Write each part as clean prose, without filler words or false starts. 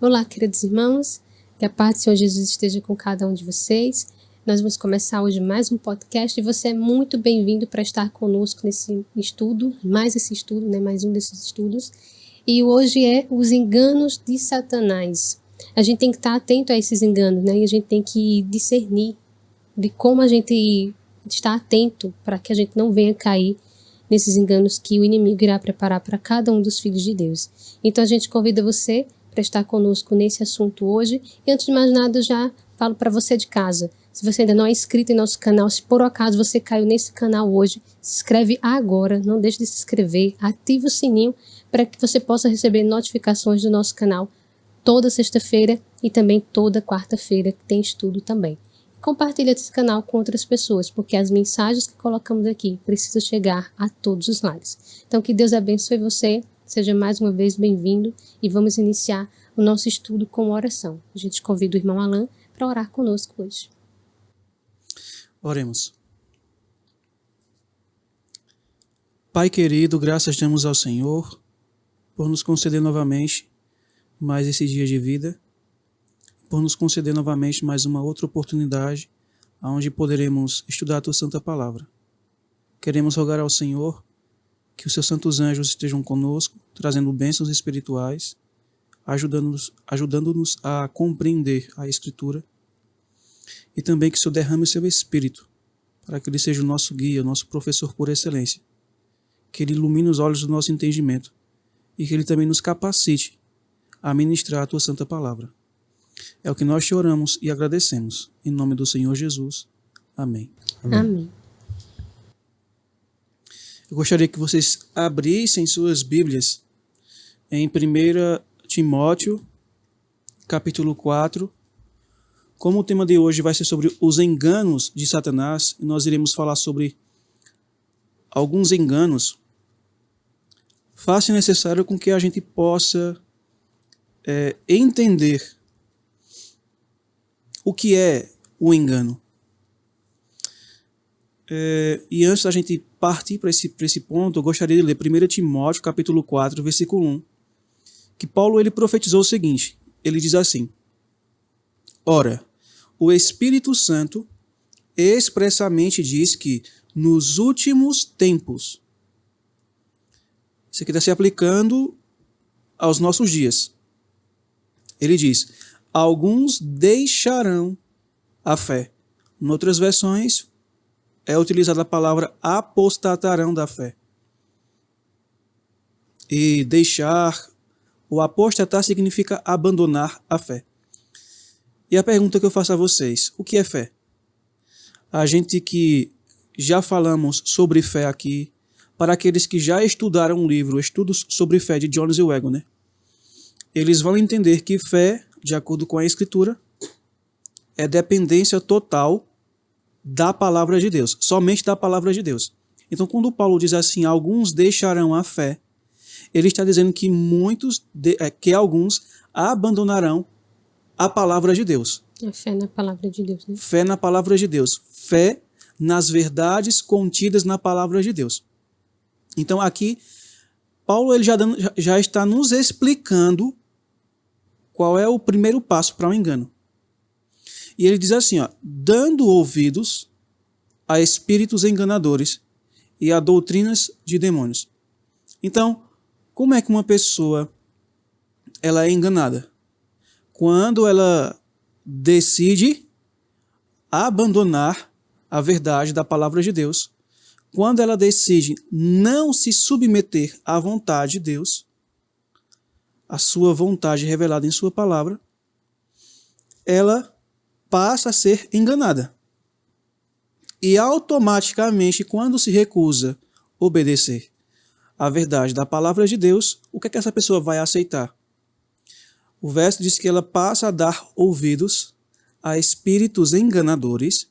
Olá, queridos irmãos, que a paz do Senhor Jesus esteja com cada um de vocês. Nós vamos começar hoje mais um podcast e você é muito bem-vindo para estar conosco nesse estudo, mais um desses estudos. E hoje é os enganos de Satanás. A gente tem que estar atento a esses enganos, né? E a gente tem que discernir de como a gente está atento para que a gente não venha cair nesses enganos que o inimigo irá preparar para cada um dos filhos de Deus. Então a gente convida você para estar conosco nesse assunto hoje. E antes de mais nada, eu já falo para você de casa. Se você ainda não é inscrito em nosso canal, se por acaso você caiu nesse canal hoje, se inscreve agora, não deixe de se inscrever, ative o sininho para que você possa receber notificações do nosso canal toda sexta-feira e também toda quarta-feira, que tem estudo também. Compartilhe esse canal com outras pessoas, porque as mensagens que colocamos aqui precisam chegar a todos os lares. Então, que Deus abençoe você, seja mais uma vez bem-vindo e vamos iniciar o nosso estudo com uma oração. A gente convida o irmão Alan para orar conosco hoje. Oremos. Pai querido, graças damos ao Senhor por nos conceder novamente mais esse dia de vida, por nos conceder novamente mais uma outra oportunidade onde poderemos estudar a Tua Santa Palavra. Queremos rogar ao Senhor que os Seus santos anjos estejam conosco, trazendo bênçãos espirituais, ajudando-nos a compreender a Escritura, e também que o Senhor derrame o Seu Espírito, para que Ele seja o nosso guia, o nosso professor por excelência, que Ele ilumine os olhos do nosso entendimento e que Ele também nos capacite a ministrar a Tua Santa Palavra. É o que nós te oramos e agradecemos. Em nome do Senhor Jesus. Amém. Amém. Eu gostaria que vocês abrissem suas Bíblias em 1 Timóteo, capítulo 4. Como o tema de hoje vai ser sobre os enganos de Satanás, nós iremos falar sobre alguns enganos, faz-se necessário com que a gente possa entender o que é o engano. E antes da gente partir para esse ponto, eu gostaria de ler 1 Timóteo, capítulo 4, versículo 1, que Paulo ele profetizou o seguinte, ele diz assim: Ora, o Espírito Santo expressamente diz que nos últimos tempos, isso aqui está se aplicando aos nossos dias, ele diz: alguns deixarão a fé. Em outras versões, é utilizada a palavra apostatarão da fé. E deixar, ou apostatar, significa abandonar a fé. E a pergunta que eu faço a vocês, o que é fé? A gente que já falamos sobre fé aqui, para aqueles que já estudaram um livro, Estudos sobre Fé, de Jones e Waggoner, eles vão entender que fé, de acordo com a Escritura, é dependência total da palavra de Deus, somente da palavra de Deus. Então, quando Paulo diz assim, alguns deixarão a fé, ele está dizendo que alguns abandonarão a palavra de Deus. A fé na palavra de Deus, né? Fé na palavra de Deus. Fé nas verdades contidas na palavra de Deus. Então, aqui, Paulo ele já está nos explicando qual é o primeiro passo para o engano. E ele diz assim, dando ouvidos a espíritos enganadores e a doutrinas de demônios. Então, como é que uma pessoa ela é enganada? Quando ela decide abandonar a verdade da palavra de Deus, quando ela decide não se submeter à vontade de Deus, a sua vontade revelada em sua palavra, ela passa a ser enganada. E automaticamente, quando se recusa obedecer à verdade da palavra de Deus, o que é que essa pessoa vai aceitar? O verso diz que ela passa a dar ouvidos a espíritos enganadores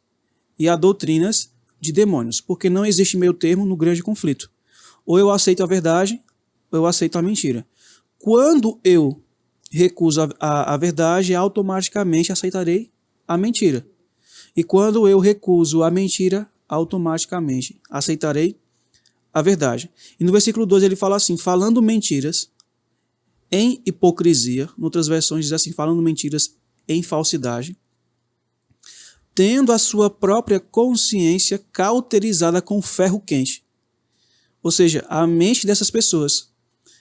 e a doutrinas de demônios, porque não existe meio termo no grande conflito. Ou eu aceito a verdade, ou eu aceito a mentira. Quando eu recuso a verdade, automaticamente aceitarei a mentira. E quando eu recuso a mentira, automaticamente aceitarei a verdade. E no versículo 12 ele fala assim, falando mentiras, em hipocrisia. Em outras versões diz assim, falando mentiras em falsidade. Tendo a sua própria consciência cauterizada com ferro quente. Ou seja, a mente dessas pessoas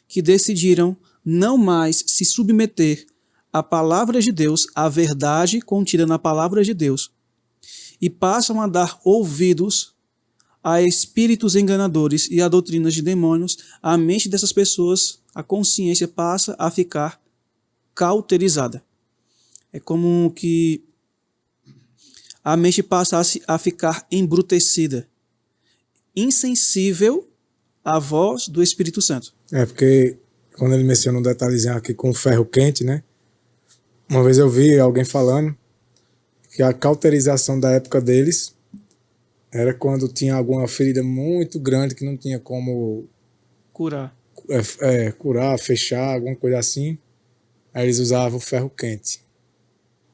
que decidiram não mais se submeter à palavra de Deus, à verdade contida na palavra de Deus, e passam a dar ouvidos a espíritos enganadores e a doutrinas de demônios, a mente dessas pessoas, a consciência passa a ficar cauterizada. É como que a mente passa a ficar embrutecida, insensível à voz do Espírito Santo. Porque quando ele menciona um detalhezinho aqui com ferro quente, né? Uma vez eu vi alguém falando que a cauterização da época deles era quando tinha alguma ferida muito grande que não tinha como Curar. curar, fechar, alguma coisa assim. Aí eles usavam ferro quente,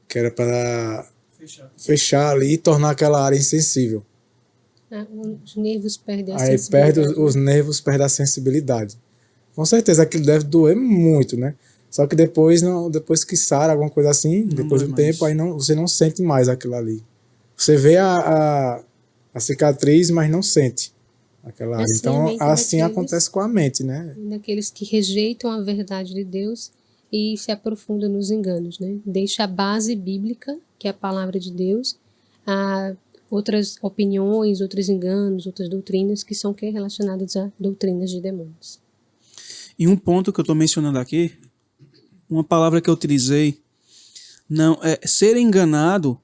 que era para fechar ali e tornar aquela área insensível. Os nervos perdem a Aí sensibilidade. perde os nervos, perde a sensibilidade. Com certeza aquilo deve doer muito, né? Só que depois que sara alguma coisa assim, depois de um tempo, aí você não sente mais aquilo ali. Você vê a cicatriz, mas não sente aquela área. Assim, Então, assim daqueles- acontece com a mente, né? Daqueles que rejeitam a verdade de Deus e se aprofundam nos enganos, né? Deixa a base bíblica, que é a palavra de Deus, a outras opiniões, outros enganos, outras doutrinas que são relacionadas a doutrinas de demônios. E um ponto que eu estou mencionando aqui, uma palavra que eu utilizei, não é ser enganado,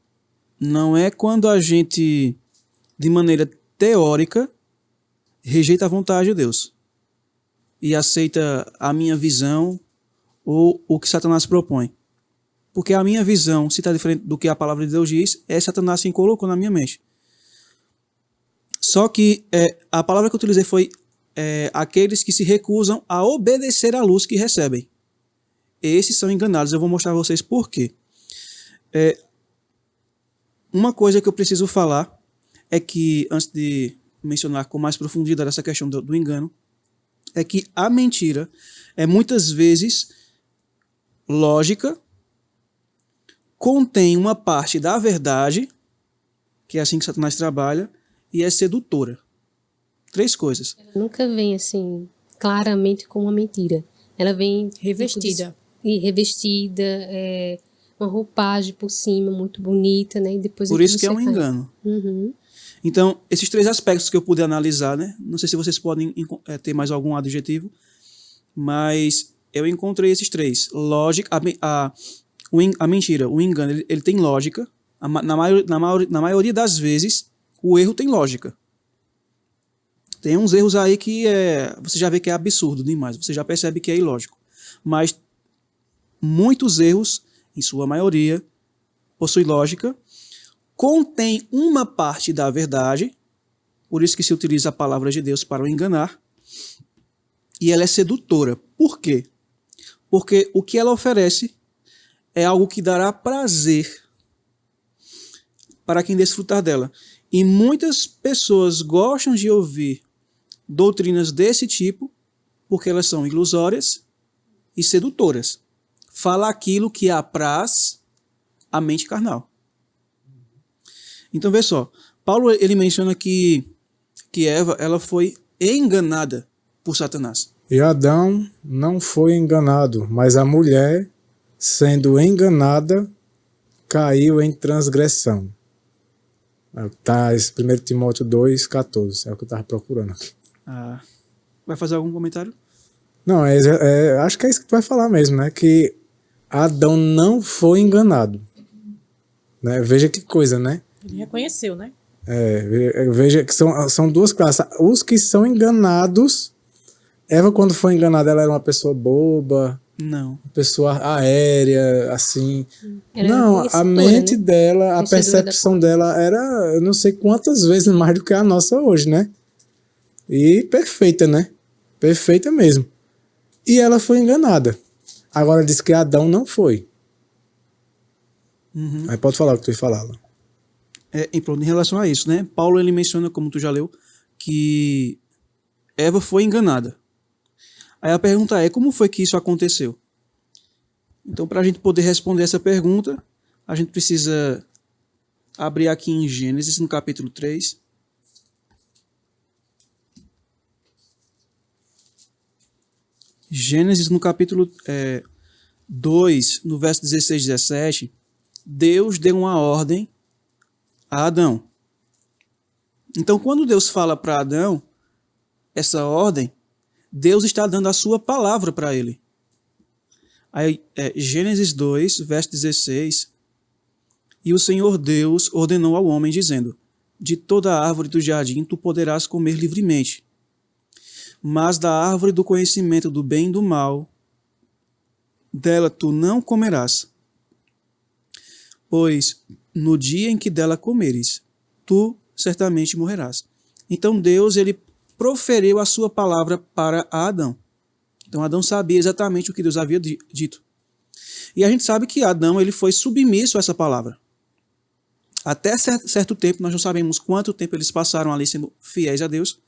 não é quando a gente, de maneira teórica, rejeita a vontade de Deus e aceita a minha visão ou o que Satanás propõe. Porque a minha visão, se está diferente do que a palavra de Deus diz, é Satanás quem colocou na minha mente. Só que a palavra que eu utilizei foi aqueles que se recusam a obedecer à luz que recebem. Esses são enganados. Eu vou mostrar a vocês por quê. Uma coisa que eu preciso falar é que, antes de mencionar com mais profundidade essa questão do engano, é que a mentira é muitas vezes lógica, contém uma parte da verdade, que é assim que Satanás trabalha, e é sedutora. 3 coisas. Nunca vem assim claramente como uma mentira. Ela vem Revestida. Revestida, uma roupagem por cima muito bonita, né? E depois Por isso que é um engano. Uhum. Então, esses 3 aspectos que eu pude analisar, né? Não sei se vocês podem ter mais algum adjetivo, mas eu encontrei esses 3. Lógica, a mentira, o engano, ele tem lógica. Na maioria das vezes, o erro tem lógica. Tem uns erros aí que você já vê que é absurdo demais, você já percebe que é ilógico. Mas muitos erros, em sua maioria, possuem lógica, contém uma parte da verdade, por isso que se utiliza a palavra de Deus para o enganar, e ela é sedutora. Por quê? Porque o que ela oferece é algo que dará prazer para quem desfrutar dela. E muitas pessoas gostam de ouvir doutrinas desse tipo porque elas são ilusórias e sedutoras. Fala aquilo que apraz a mente carnal. Então, vê só. Paulo ele menciona que Eva ela foi enganada por Satanás. E Adão não foi enganado, mas a mulher, sendo enganada, caiu em transgressão. Tá, 1 Timóteo 2,14, é o que eu estava procurando. Vai fazer algum comentário? Não, acho que é isso que tu vai falar mesmo, né? Que Adão não foi enganado. Né? Veja que coisa, né? Ele reconheceu, né? Veja que são 2 classes. Os que são enganados, Eva, quando foi enganada, ela era uma pessoa boba, Não. uma pessoa aérea, assim. Ela Não, era a mente né? dela, a Conhecedora percepção dela era, eu não sei quantas vezes mais do que a nossa hoje, né? E perfeita, né? Perfeita mesmo. E ela foi enganada. Agora diz que Adão não foi. Uhum. Aí pode falar o que tu ia falar lá. Em relação a isso, né? Paulo ele menciona, como tu já leu, que Eva foi enganada. Aí a pergunta é, como foi que isso aconteceu? Então, para a gente poder responder essa pergunta, a gente precisa abrir aqui em Gênesis, no capítulo 3. Gênesis, no capítulo 2, no verso 16 e 17, Deus deu uma ordem a Adão. Então, quando Deus fala para Adão essa ordem, Deus está dando a sua palavra para ele. Aí, Gênesis 2, verso 16, e o Senhor Deus ordenou ao homem, dizendo, de toda a árvore do jardim tu poderás comer livremente, mas da árvore do conhecimento do bem e do mal, dela tu não comerás, pois no dia em que dela comeres, tu certamente morrerás. Então Deus, ele proferiu a sua palavra para Adão. Então Adão sabia exatamente o que Deus havia dito. E a gente sabe que Adão, ele foi submisso a essa palavra. Até certo tempo, nós não sabemos quanto tempo eles passaram ali sendo fiéis a Deus,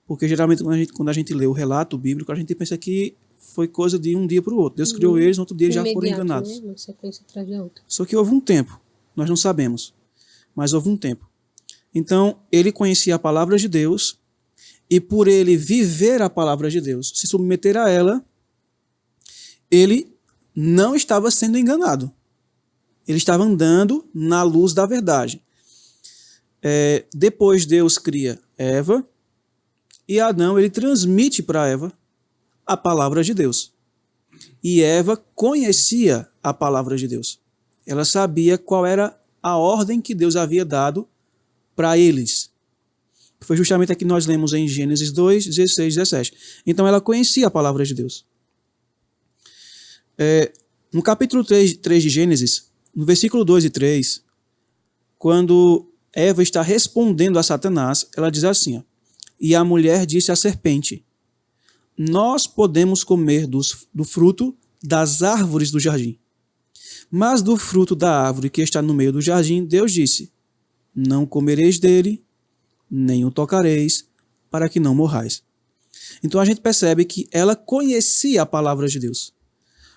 porque geralmente quando a gente lê o relato bíblico, a gente pensa que foi coisa de um dia para o outro. Deus criou eles, no outro dia já foram enganados. Né? Uma sequência atrás da outra. Só que houve um tempo, nós não sabemos, mas houve um tempo. Então, ele conhecia a palavra de Deus, e por ele viver a palavra de Deus, se submeter a ela, ele não estava sendo enganado. Ele estava andando na luz da verdade. Depois Deus cria Eva, e Adão, ele transmite para Eva a palavra de Deus. E Eva conhecia a palavra de Deus. Ela sabia qual era a ordem que Deus havia dado para eles. Foi justamente aqui que nós lemos em Gênesis 2, 16 e 17. Então ela conhecia a palavra de Deus. No capítulo 3 de Gênesis, no versículo 2 e 3, quando Eva está respondendo a Satanás, ela diz assim, ó, e a mulher disse à serpente, nós podemos comer do fruto das árvores do jardim. Mas do fruto da árvore que está no meio do jardim, Deus disse, não comereis dele, nem o tocareis, para que não morrais. Então a gente percebe que ela conhecia a palavra de Deus.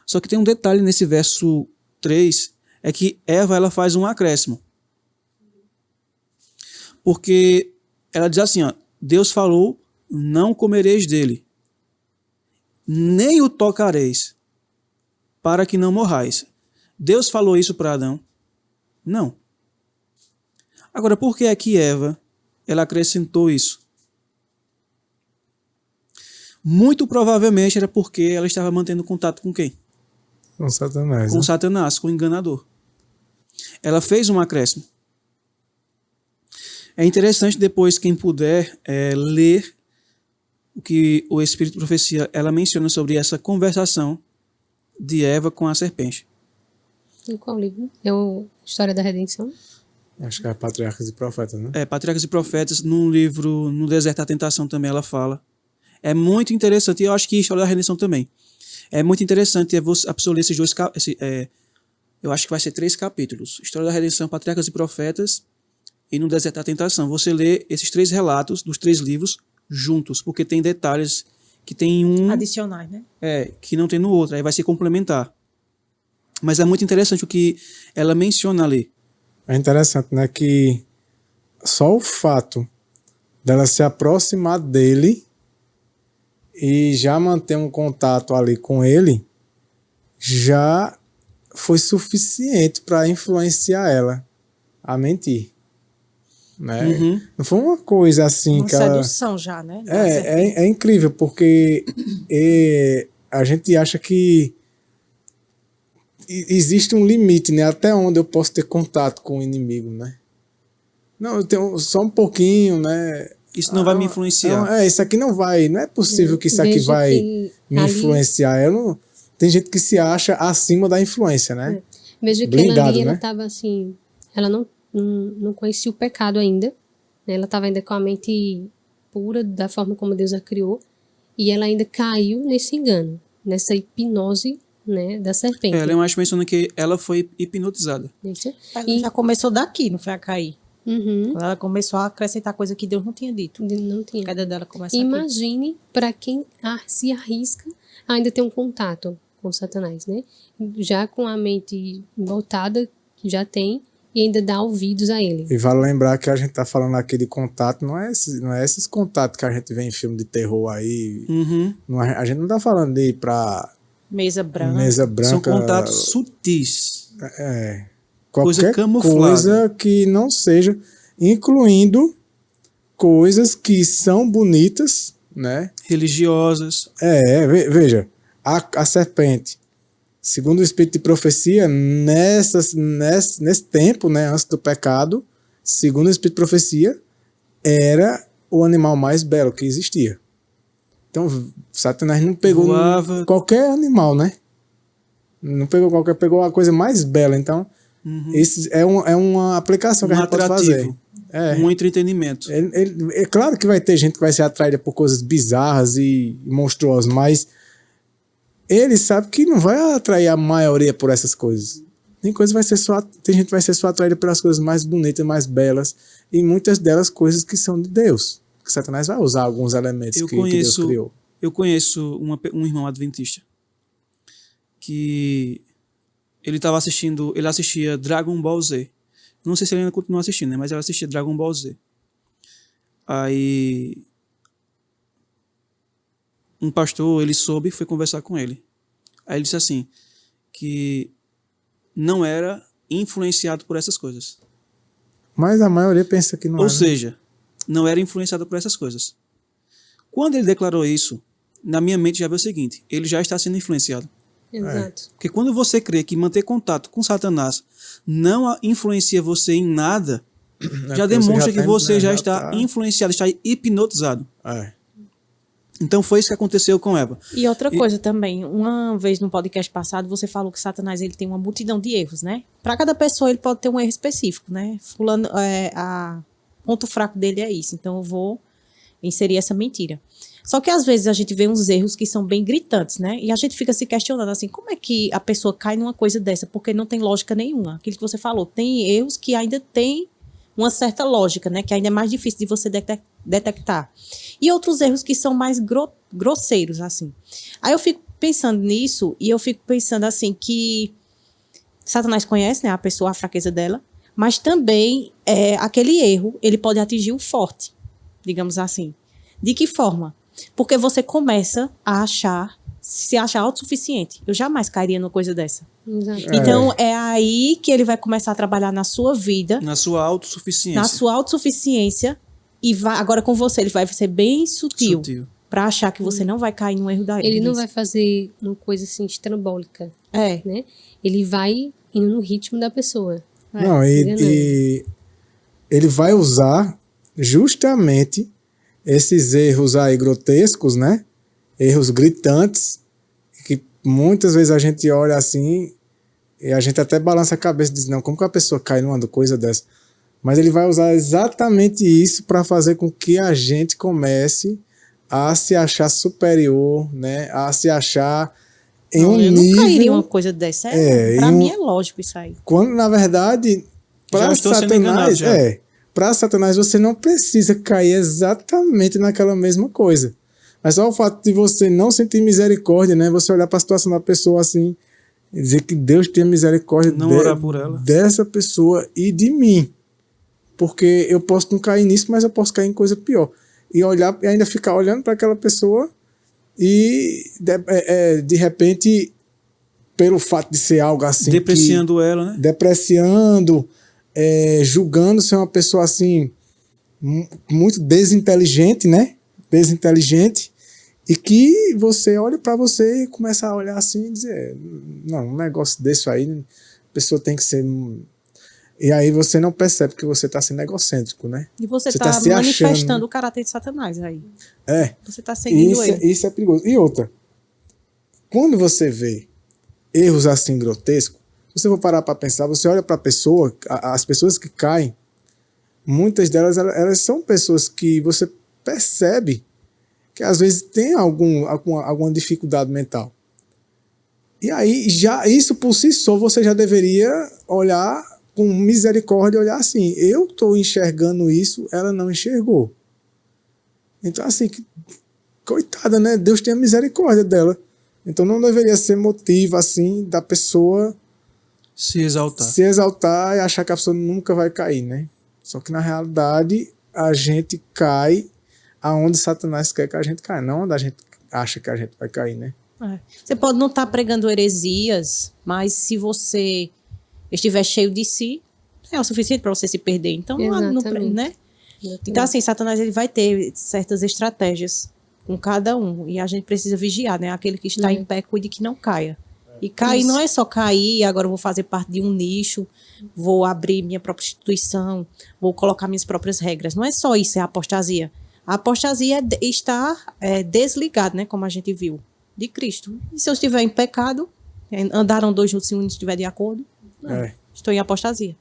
Só que tem um detalhe nesse verso 3, é que Eva ela faz um acréscimo. Porque ela diz assim, ó, Deus falou, não comereis dele, nem o tocareis, para que não morrais. Deus falou isso para Adão? Não. Agora, por que é que Eva ela acrescentou isso? Muito provavelmente era porque ela estava mantendo contato com quem? Com Satanás. Com Satanás, com o enganador. Ela fez um acréscimo. É interessante depois, quem puder, ler o que o Espírito de Profecia ela menciona sobre essa conversação de Eva com a serpente. Em qual livro? É o História da Redenção? Acho que é Patriarcas e Profetas, né? Patriarcas e Profetas, num livro, no Deserto da Tentação também ela fala. É muito interessante, e eu acho que História da Redenção também. É muito interessante a pessoa ler esses dois eu acho que vai ser 3 capítulos. História da Redenção, Patriarcas e Profetas e no Deserto da Tentação. Você lê esses 3 relatos dos 3 livros juntos, porque tem detalhes que tem um... adicionais, né? Que não tem no outro, aí vai se complementar. Mas é muito interessante o que ela menciona ali. É interessante, né, que só o fato dela se aproximar dele e já manter um contato ali com ele já foi suficiente para influenciar ela a mentir. Né? Uhum. Não foi uma coisa assim uma que ela... sedução já, né? É incrível, porque a gente acha que existe um limite, né? Até onde eu posso ter contato com o inimigo, né? Não, eu tenho só um pouquinho, né? Isso não vai me influenciar. Isso aqui não vai, não é possível que isso aqui vai me influenciar. Tem gente que se acha acima da influência, né? Veja que ela ali, ela estava assim, ela não conhecia o pecado ainda, né? Ela estava ainda com a mente pura da forma como Deus a criou, e ela ainda caiu nesse engano, nessa hipnose, né, da serpente. Ela menciona que ela foi hipnotizada. Isso. Ela já começou daqui, não foi a cair? Uhum. Quando ela começou a acrescentar coisa que Deus não tinha dito. Não A tinha. queda dela começa aqui. Imagine para quem se arrisca a ainda ter um contato com Satanás, né? Já com a mente voltada, que já tem, e ainda dá ouvidos a ele. E vale lembrar que a gente tá falando aqui de contato, não é esses contatos que a gente vê em filme de terror aí. Uhum. A gente não tá falando de ir pra Mesa branca. mesa branca. São contatos sutis. Qualquer coisa camuflada. coisa que não seja, incluindo coisas que são bonitas, né? Religiosas. Veja, a serpente, segundo o espírito de profecia, nesse tempo, né, antes do pecado, segundo o espírito de profecia, era o animal mais belo que existia. Então, Satanás não pegou Voava. qualquer animal, né? Não pegou qualquer, pegou a coisa mais bela. Então, isso é uma aplicação que a gente pode fazer. Um entretenimento. É claro que vai ter gente que vai ser atraída por coisas bizarras e monstruosas, mas ele sabe que não vai atrair a maioria por essas coisas. Tem gente que vai ser só atraída pelas coisas mais bonitas, mais belas, e muitas delas coisas que são de Deus. Que Satanás vai usar alguns elementos que Deus criou. Eu conheço um irmão adventista que ele assistia Dragon Ball Z. Não sei se ele ainda continua assistindo, né? Mas ele assistia Dragon Ball Z. Aí um pastor, ele soube e foi conversar com ele. Aí ele disse assim, que não era influenciado por essas coisas. Mas a maioria pensa que não é. Ou seja, não era influenciado por essas coisas. Quando ele declarou isso, na minha mente já veio o seguinte, ele já está sendo influenciado. Exato. Porque quando você crê que manter contato com Satanás não influencia você em nada, já demonstra que você já está influenciado, está hipnotizado. Então foi isso que aconteceu com Eva. E outra coisa também, uma vez no podcast passado você falou que Satanás ele tem uma multidão de erros, né? Para cada pessoa ele pode ter um erro específico, né? Fulano, ponto fraco dele é isso, então eu vou inserir essa mentira. Só que às vezes a gente vê uns erros que são bem gritantes, né? E a gente fica se questionando assim, como é que a pessoa cai numa coisa dessa? Porque não tem lógica nenhuma. Aquilo que você falou, tem erros que ainda tem uma certa lógica, né? Que ainda é mais difícil de você detectar. E outros erros que são mais grosseiros, assim. Aí eu fico pensando nisso e eu fico pensando assim que Satanás conhece, né, a pessoa, a fraqueza dela, mas também aquele erro, ele pode atingir o forte, digamos assim. De que forma? Porque você começa a se achar autossuficiente. Eu jamais cairia numa coisa dessa. Exato. Então, é aí que ele vai começar a trabalhar na sua vida. Na sua autossuficiência. Na sua autossuficiência. E agora com você, ele vai ser bem sutil. Pra achar que você não vai cair num erro da Ele não vai fazer uma coisa assim estrambólica. Né? Ele vai indo no ritmo da pessoa. Não, e ele vai usar justamente esses erros aí grotescos, né? Erros gritantes, que muitas vezes a gente olha assim e a gente até balança a cabeça e diz, não, como que a pessoa cai numa coisa dessa? Mas ele vai usar exatamente isso para fazer com que a gente comece a se achar superior, né? A se achar em um nível... Eu não cairia uma coisa dessa. Para mim é lógico isso aí. Quando, na verdade, para Satanás... Para Satanás você não precisa cair exatamente naquela mesma coisa. Mas só o fato de você não sentir misericórdia, né? Você olhar para a situação da pessoa assim e dizer que Deus tenha misericórdia orar por ela. Dessa pessoa e de mim. Porque eu posso não cair nisso, mas eu posso cair em coisa pior. E olhar e ainda ficar olhando para aquela pessoa e de repente, pelo fato de ser algo assim... Depreciando ela, né? Depreciando... julgando ser uma pessoa assim muito desinteligente, né? Desinteligente, e que você olha para você e começa a olhar assim e dizer, não, um negócio desse aí, a pessoa tem que ser... E aí você não percebe que você está sendo egocêntrico, né? E você tá se manifestando o caráter de Satanás aí. Você está seguindo ele. Isso é perigoso. E outra, quando você vê erros assim grotescos, você for parar para pensar, você olha para a pessoa, as pessoas que caem, muitas delas elas são pessoas que você percebe que às vezes tem alguma dificuldade mental. E aí, já isso por si só, você já deveria olhar com misericórdia olhar assim, eu estou enxergando isso, ela não enxergou. Então assim, coitada, né? Deus tem a misericórdia dela. Então não deveria ser motivo assim da pessoa Se exaltar. se exaltar e achar que a pessoa nunca vai cair, né? Só que na realidade a gente cai aonde Satanás quer que a gente caia, não onde a gente acha que a gente vai cair, né? Você pode não estar pregando heresias, mas se você estiver cheio de si, é o suficiente para você se perder. Então, Exatamente. né? Então, assim, Satanás ele vai ter certas estratégias com cada um. E a gente precisa vigiar, né? Aquele que está em pé, cuide que não caia. E cair não é só cair, agora eu vou fazer parte de um nicho, vou abrir minha própria instituição, vou colocar minhas próprias regras. Não é só isso, é a apostasia. A apostasia é estar desligado, né? Como a gente viu, de Cristo. E se eu estiver em pecado, andaram dois juntos se um estiver de acordo, não, estou em apostasia.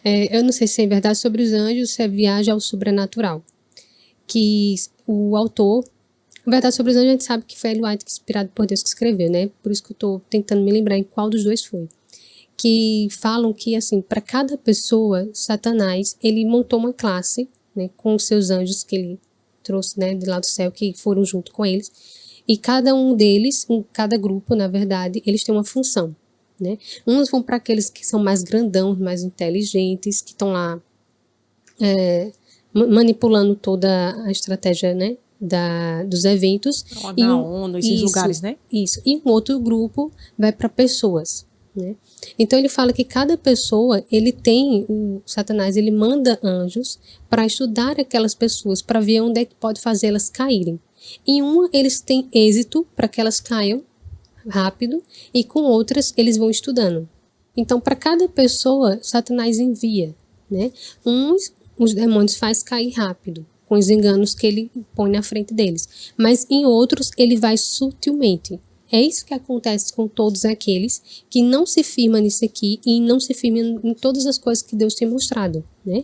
Eu não sei se é verdade sobre os anjos, se é viagem ao sobrenatural. Que o autor, na verdade, sobre os anjos a gente sabe que foi Ellen White, inspirado por Deus, que escreveu, né? Por isso que eu estou tentando me lembrar em qual dos dois foi. Que falam que, assim, para cada pessoa, Satanás, ele montou uma classe, né? Com os seus anjos que ele trouxe, né? De lá do céu, que foram junto com eles. E cada um deles, cada grupo, na verdade, eles têm uma função, né? Uns vão para aqueles que são mais grandãos, mais inteligentes, que estão lá manipulando toda a estratégia, né, dos eventos. Na ONU, esses lugares, né? Isso. E um outro grupo vai para pessoas, né? Então ele fala que cada pessoa, ele tem, o Satanás, ele manda anjos para estudar aquelas pessoas, para ver onde é que pode fazê-las caírem. Em uma, eles têm êxito para que elas caiam rápido, e com outras eles vão estudando. Então, para cada pessoa, Satanás envia, né? Uns, os demônios faz cair rápido, com os enganos que ele põe na frente deles. Mas em outros, ele vai sutilmente. É isso que acontece com todos aqueles que não se firmam nisso aqui e não se firmam em todas as coisas que Deus tem mostrado, né?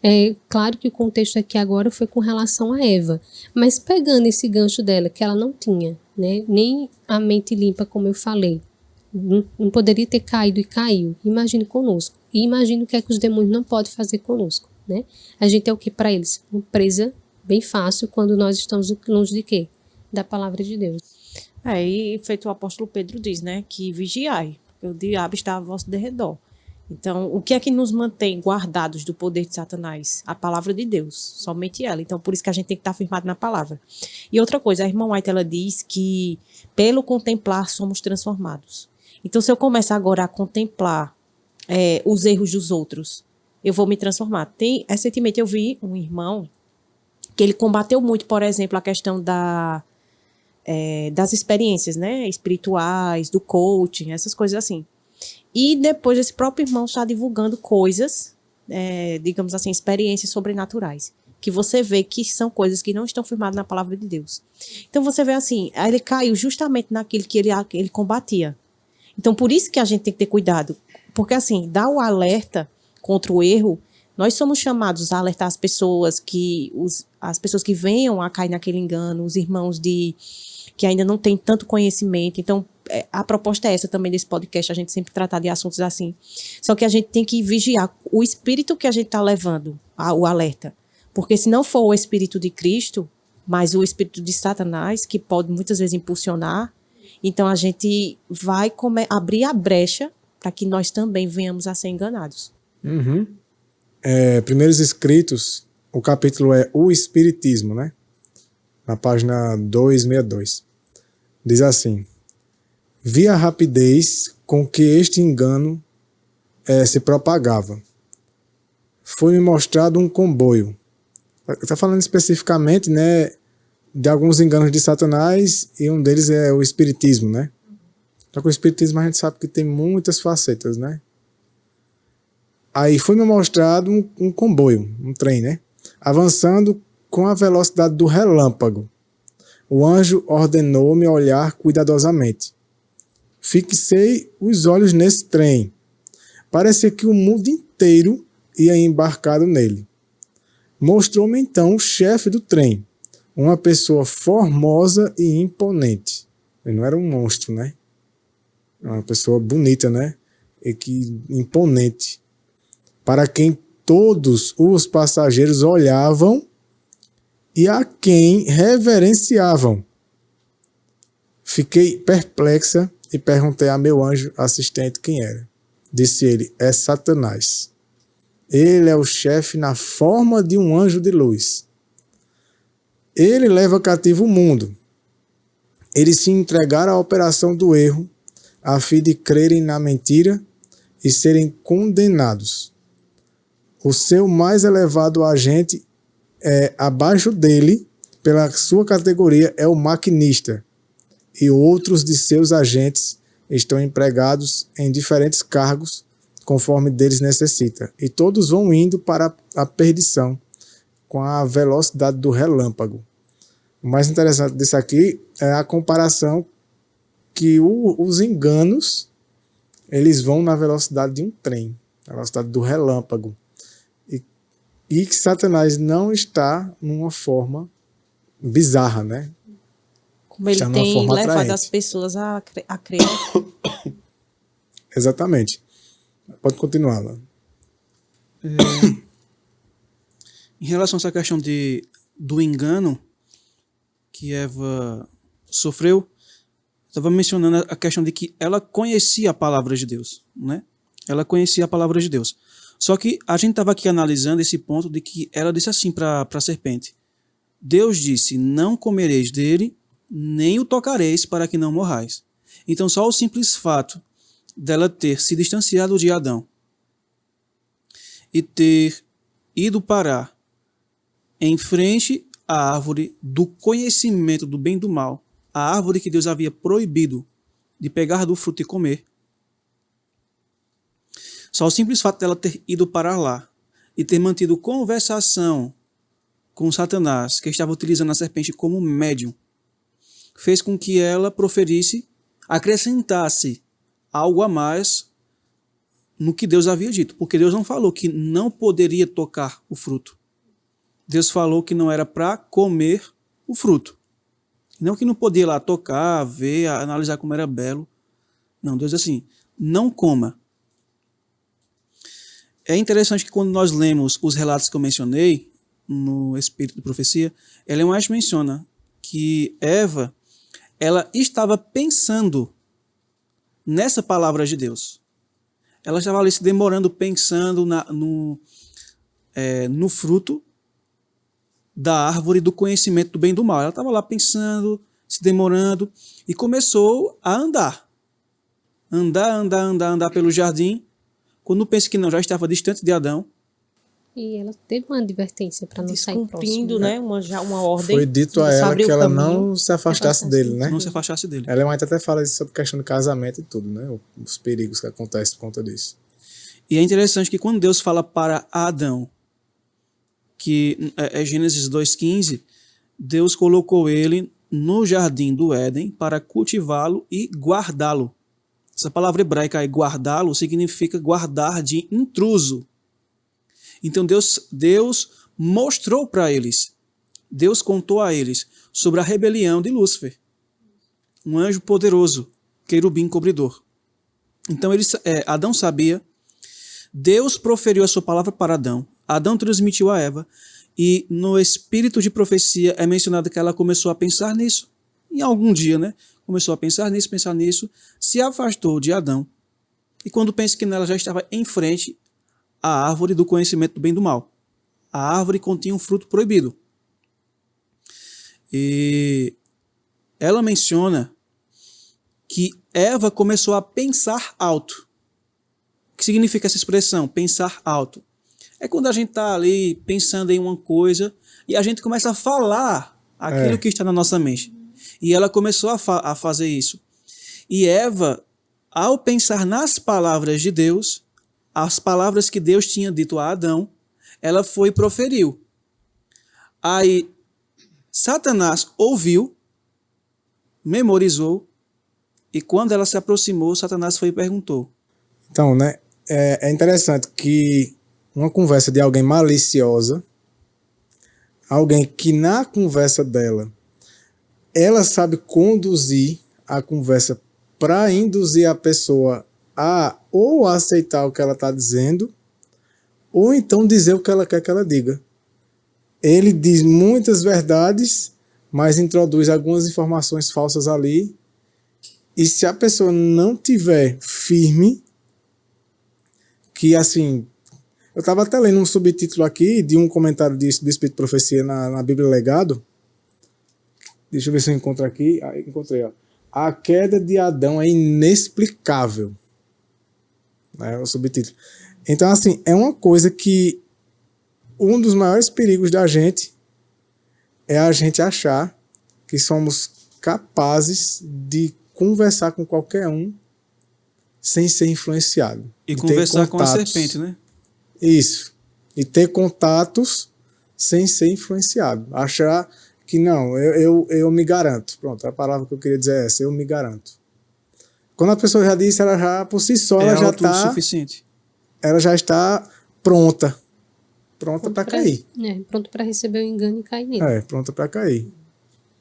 É claro que o contexto aqui agora foi com relação a Eva, mas pegando esse gancho dela, que ela não tinha, né, nem a mente limpa, como eu falei, não poderia ter caído e caiu. Imagine conosco. E imagine o que é que os demônios não podem fazer conosco, né? A gente é o que para eles? Uma presa bem fácil quando nós estamos longe de quê? Da palavra de Deus. E feito o apóstolo Pedro diz, né, que vigiai, porque o diabo está a vosso derredor. Então, o que é que nos mantém guardados do poder de Satanás? A palavra de Deus, somente ela. Então, por isso que a gente tem que estar firmado na palavra. E outra coisa, a irmã White, ela diz que pelo contemplar somos transformados. Então, se eu começar agora a contemplar os erros dos outros, eu vou me transformar. Recentemente eu vi um irmão que ele combateu muito, por exemplo, a questão das experiências, né, espirituais, do coaching, essas coisas assim. E depois esse próprio irmão está divulgando coisas, digamos assim, experiências sobrenaturais, que você vê que são coisas que não estão firmadas na palavra de Deus. Então você vê assim, ele caiu justamente naquilo que ele combatia. Então por isso que a gente tem que ter cuidado, porque assim, dá o alerta contra o erro, nós somos chamados a alertar as pessoas que venham a cair naquele engano, os irmãos que ainda não têm tanto conhecimento. Então, a proposta é essa também desse podcast, a gente sempre tratar de assuntos assim. Só que a gente tem que vigiar o espírito que a gente está levando, o alerta. Porque se não for o espírito de Cristo, mas o espírito de Satanás, que pode muitas vezes impulsionar, então a gente vai abrir a brecha para que nós também venhamos a ser enganados. Uhum. Primeiros Escritos, o capítulo é o Espiritismo, né? Na página 262. Diz assim: vi a rapidez com que este engano se propagava. Foi-me mostrado um comboio. Está falando especificamente, né, de alguns enganos de Satanás, e um deles é o espiritismo, né? Só que o espiritismo a gente sabe que tem muitas facetas, né? Aí foi-me mostrado um comboio, um trem, né? Avançando com a velocidade do relâmpago. O anjo ordenou-me olhar cuidadosamente. Fixei os olhos nesse trem. Parecia que o mundo inteiro ia embarcado nele. Mostrou-me então o chefe do trem, uma pessoa formosa e imponente. Ele não era um monstro, né? Era uma pessoa bonita, né? e que imponente, para quem todos os passageiros olhavam e a quem reverenciavam. Fiquei perplexa e perguntei a meu anjo assistente quem era. Disse ele, é Satanás. Ele é o chefe na forma de um anjo de luz. Ele leva cativo o mundo. Eles se entregaram à operação do erro, a fim de crerem na mentira e serem condenados. O seu mais elevado agente abaixo dele, pela sua categoria, é o maquinista, e outros de seus agentes estão empregados em diferentes cargos, conforme deles necessita, e todos vão indo para a perdição, com a velocidade do relâmpago. O mais interessante disso aqui é a comparação que os enganos, eles vão na velocidade de um trem, na velocidade do relâmpago. E que Satanás não está numa forma bizarra, né? Como ele está tem forma levado atraente. as pessoas a crer. Exatamente. Pode continuar, lá. Em relação a essa questão do engano que Eva sofreu, estava mencionando a questão de que ela conhecia a palavra de Deus, né? Ela conhecia a palavra de Deus. Só que a gente estava aqui analisando esse ponto de que ela disse assim para a serpente: Deus disse, não comereis dele, nem o tocareis para que não morrais. Então só o simples fato dela ter se distanciado de Adão e ter ido parar em frente à árvore do conhecimento do bem e do mal, a árvore que Deus havia proibido de pegar do fruto e comer, só o simples fato dela ter ido parar lá e ter mantido conversação com Satanás, que estava utilizando a serpente como médium, fez com que ela proferisse, acrescentasse algo a mais no que Deus havia dito. Porque Deus não falou que não poderia tocar o fruto. Deus falou que não era para comer o fruto. Não que não podia lá tocar, ver, analisar como era belo. Não, Deus disse assim, não coma. É interessante que quando nós lemos os relatos que eu mencionei, no Espírito de Profecia, Ellen White menciona que Eva, ela estava pensando nessa palavra de Deus. Ela estava ali se demorando, pensando no fruto da árvore do conhecimento do bem e do mal. Ela estava lá pensando, se demorando, e começou a andar. Andar pelo jardim. Quando pensa que não, já estava distante de Adão. E ela teve uma advertência para não sair próximo. Descumprindo, né? Uma ordem. Foi dito a ela que ela não se afastasse dele, né? Não se afastasse dele. Ela até fala isso sobre questão de casamento e tudo, né? Os perigos que acontecem por conta disso. E é interessante que quando Deus fala para Adão, que é Gênesis 2,15, Deus colocou ele no jardim do Éden para cultivá-lo e guardá-lo. Essa palavra hebraica aí, guardá-lo, significa guardar de intruso. Então Deus mostrou para eles, Deus contou a eles sobre a rebelião de Lúcifer, um anjo poderoso, querubim cobridor. Então Adão sabia, Deus proferiu a sua palavra para Adão, Adão transmitiu a Eva, e no espírito de profecia é mencionado que ela começou a pensar nisso, em algum dia, né? Começou a pensar nisso, se afastou de Adão, e quando pensa que nela já estava em frente à árvore do conhecimento do bem e do mal. A árvore continha um fruto proibido. E ela menciona que Eva começou a pensar alto. O que significa essa expressão, pensar alto? É quando a gente está ali pensando em uma coisa e a gente começa a falar aquilo que está na nossa mente. E ela começou a fazer isso. E Eva, ao pensar nas palavras de Deus, as palavras que Deus tinha dito a Adão, ela foi e proferiu. Aí Satanás ouviu, memorizou, e quando ela se aproximou, Satanás foi e perguntou. Então, né, é interessante que uma conversa de alguém maliciosa, alguém que na conversa dela, ela sabe conduzir a conversa para induzir a pessoa a ou aceitar o que ela está dizendo, ou então dizer o que ela quer que ela diga. Ele diz muitas verdades, mas introduz algumas informações falsas ali. E se a pessoa não tiver firme, que assim... Eu estava até lendo um subtítulo aqui de um comentário disso, do Espírito de Profecia na Bíblia Legado. Deixa eu ver se eu encontro aqui. Ah, encontrei, ó. A queda de Adão é inexplicável. É o subtítulo. Então, assim, é uma coisa que um dos maiores perigos da gente é a gente achar que somos capazes de conversar com qualquer um sem ser influenciado. E conversar com a serpente, né? Isso. E ter contatos sem ser influenciado. Achar que não, eu me garanto. Pronto, a palavra que eu queria dizer é essa, eu me garanto. Quando a pessoa já disse, ela já, por si só, ela já está... suficiente. Ela já está pronta. Pronta para cair. Pronto para receber o engano e cair nele. Pronta para cair.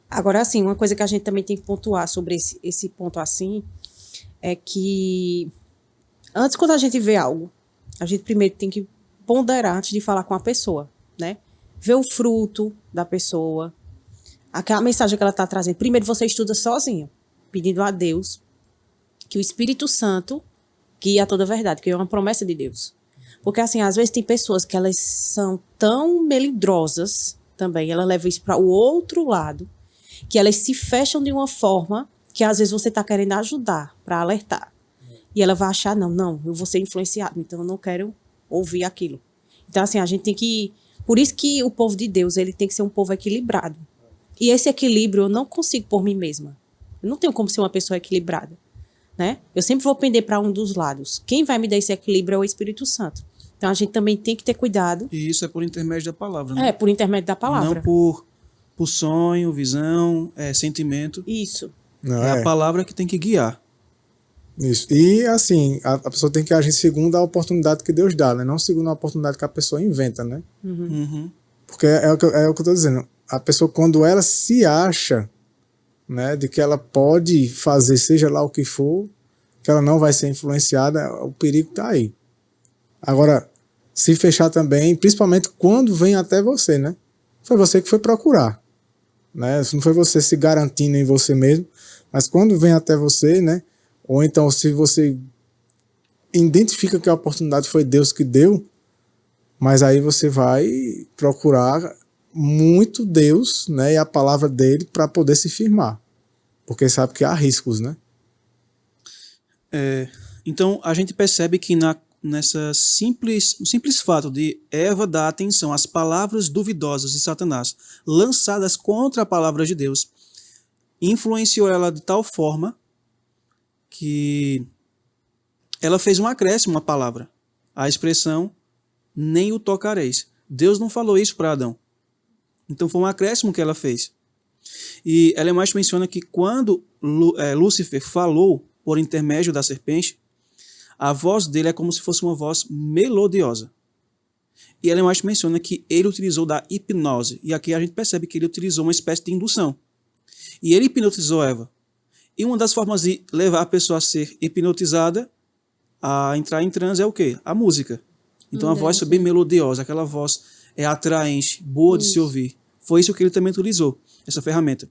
Agora, assim, uma coisa que a gente também tem que pontuar sobre esse ponto assim, é que antes, quando a gente vê algo, a gente primeiro tem que ponderar antes de falar com a pessoa, né? Ver o fruto da pessoa, aquela mensagem que ela está trazendo. Primeiro você estuda sozinho, pedindo a Deus que o Espírito Santo guie a toda a verdade, que é uma promessa de Deus. Porque, assim, às vezes tem pessoas que elas são tão melindrosas também, ela leva isso para o outro lado, que elas se fecham de uma forma que às vezes você está querendo ajudar, para alertar. E ela vai achar, não, eu vou ser influenciado, então eu não quero ouvir aquilo. Então, assim, a gente tem que... Por isso que o povo de Deus, ele tem que ser um povo equilibrado. E esse equilíbrio eu não consigo por mim mesma. Eu não tenho como ser uma pessoa equilibrada, né? Eu sempre vou pender para um dos lados. Quem vai me dar esse equilíbrio é o Espírito Santo. Então, a gente também tem que ter cuidado. E isso é por intermédio da palavra, né? Por intermédio da palavra. Não por sonho, visão, sentimento. Isso. Não, é a palavra que tem que guiar. Isso. E, assim, a pessoa tem que agir segundo a oportunidade que Deus dá, né? Não segundo a oportunidade que a pessoa inventa, né? Uhum. Porque é o que eu estou dizendo. A pessoa, quando ela se acha, né, de que ela pode fazer seja lá o que for, que ela não vai ser influenciada, o perigo está aí. Agora, se fechar também, principalmente quando vem até você, né? Foi você que foi procurar, né? Não foi você se garantindo em você mesmo, mas quando vem até você, né? Ou então, se você identifica que a oportunidade foi Deus que deu, mas aí você vai procurar muito Deus, né, e a palavra dele para poder se firmar. Porque sabe que há riscos, né? Então, a gente percebe que nessa simples fato de Eva dar atenção às palavras duvidosas de Satanás, lançadas contra a palavra de Deus, influenciou ela de tal forma que ela fez um acréscimo à palavra, a expressão nem o tocareis. Deus não falou isso para Adão. Então foi um acréscimo que ela fez. E Ellen White menciona que quando Lúcifer falou por intermédio da serpente, a voz dele é como se fosse uma voz melodiosa. E Ellen White menciona que ele utilizou da hipnose. E aqui a gente percebe que ele utilizou uma espécie de indução. E ele hipnotizou Eva. E uma das formas de levar a pessoa a ser hipnotizada, a entrar em transe, é o quê? A música. Então a voz foi bem melodiosa, aquela voz atraente, boa de se ouvir. Foi isso que ele também utilizou, essa ferramenta.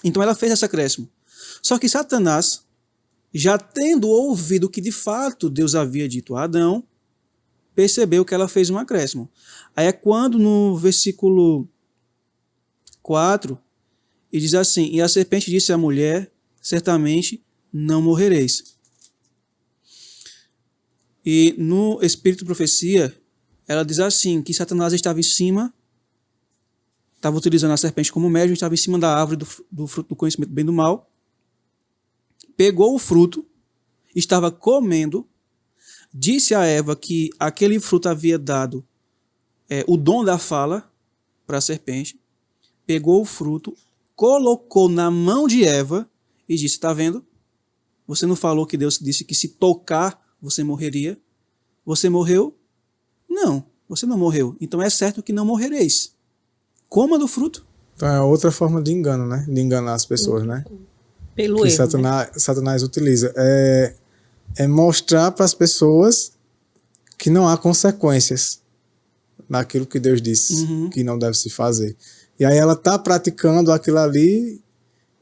Então ela fez esse acréscimo. Só que Satanás, já tendo ouvido o que de fato Deus havia dito a Adão, percebeu que ela fez um acréscimo. Aí é quando no versículo 4, ele diz assim: e a serpente disse à mulher, certamente não morrereis. E no Espírito de Profecia, ela diz assim, que Satanás estava em cima, estava utilizando a serpente como médium, estava em cima da árvore do fruto do conhecimento do bem e do mal, pegou o fruto, estava comendo, disse a Eva que aquele fruto havia dado o dom da fala para a serpente, pegou o fruto, colocou na mão de Eva e disse: está vendo? Você não falou que Deus disse que se tocar você morreria? Você morreu? Não, você não morreu. Então é certo que não morrereis. Coma do fruto. Então é outra forma de engano, né? De enganar as pessoas, né? Pelo que erro, Satanás utiliza. é mostrar para as pessoas que não há consequências naquilo que Deus disse que não deve se fazer. E aí ela está praticando aquilo ali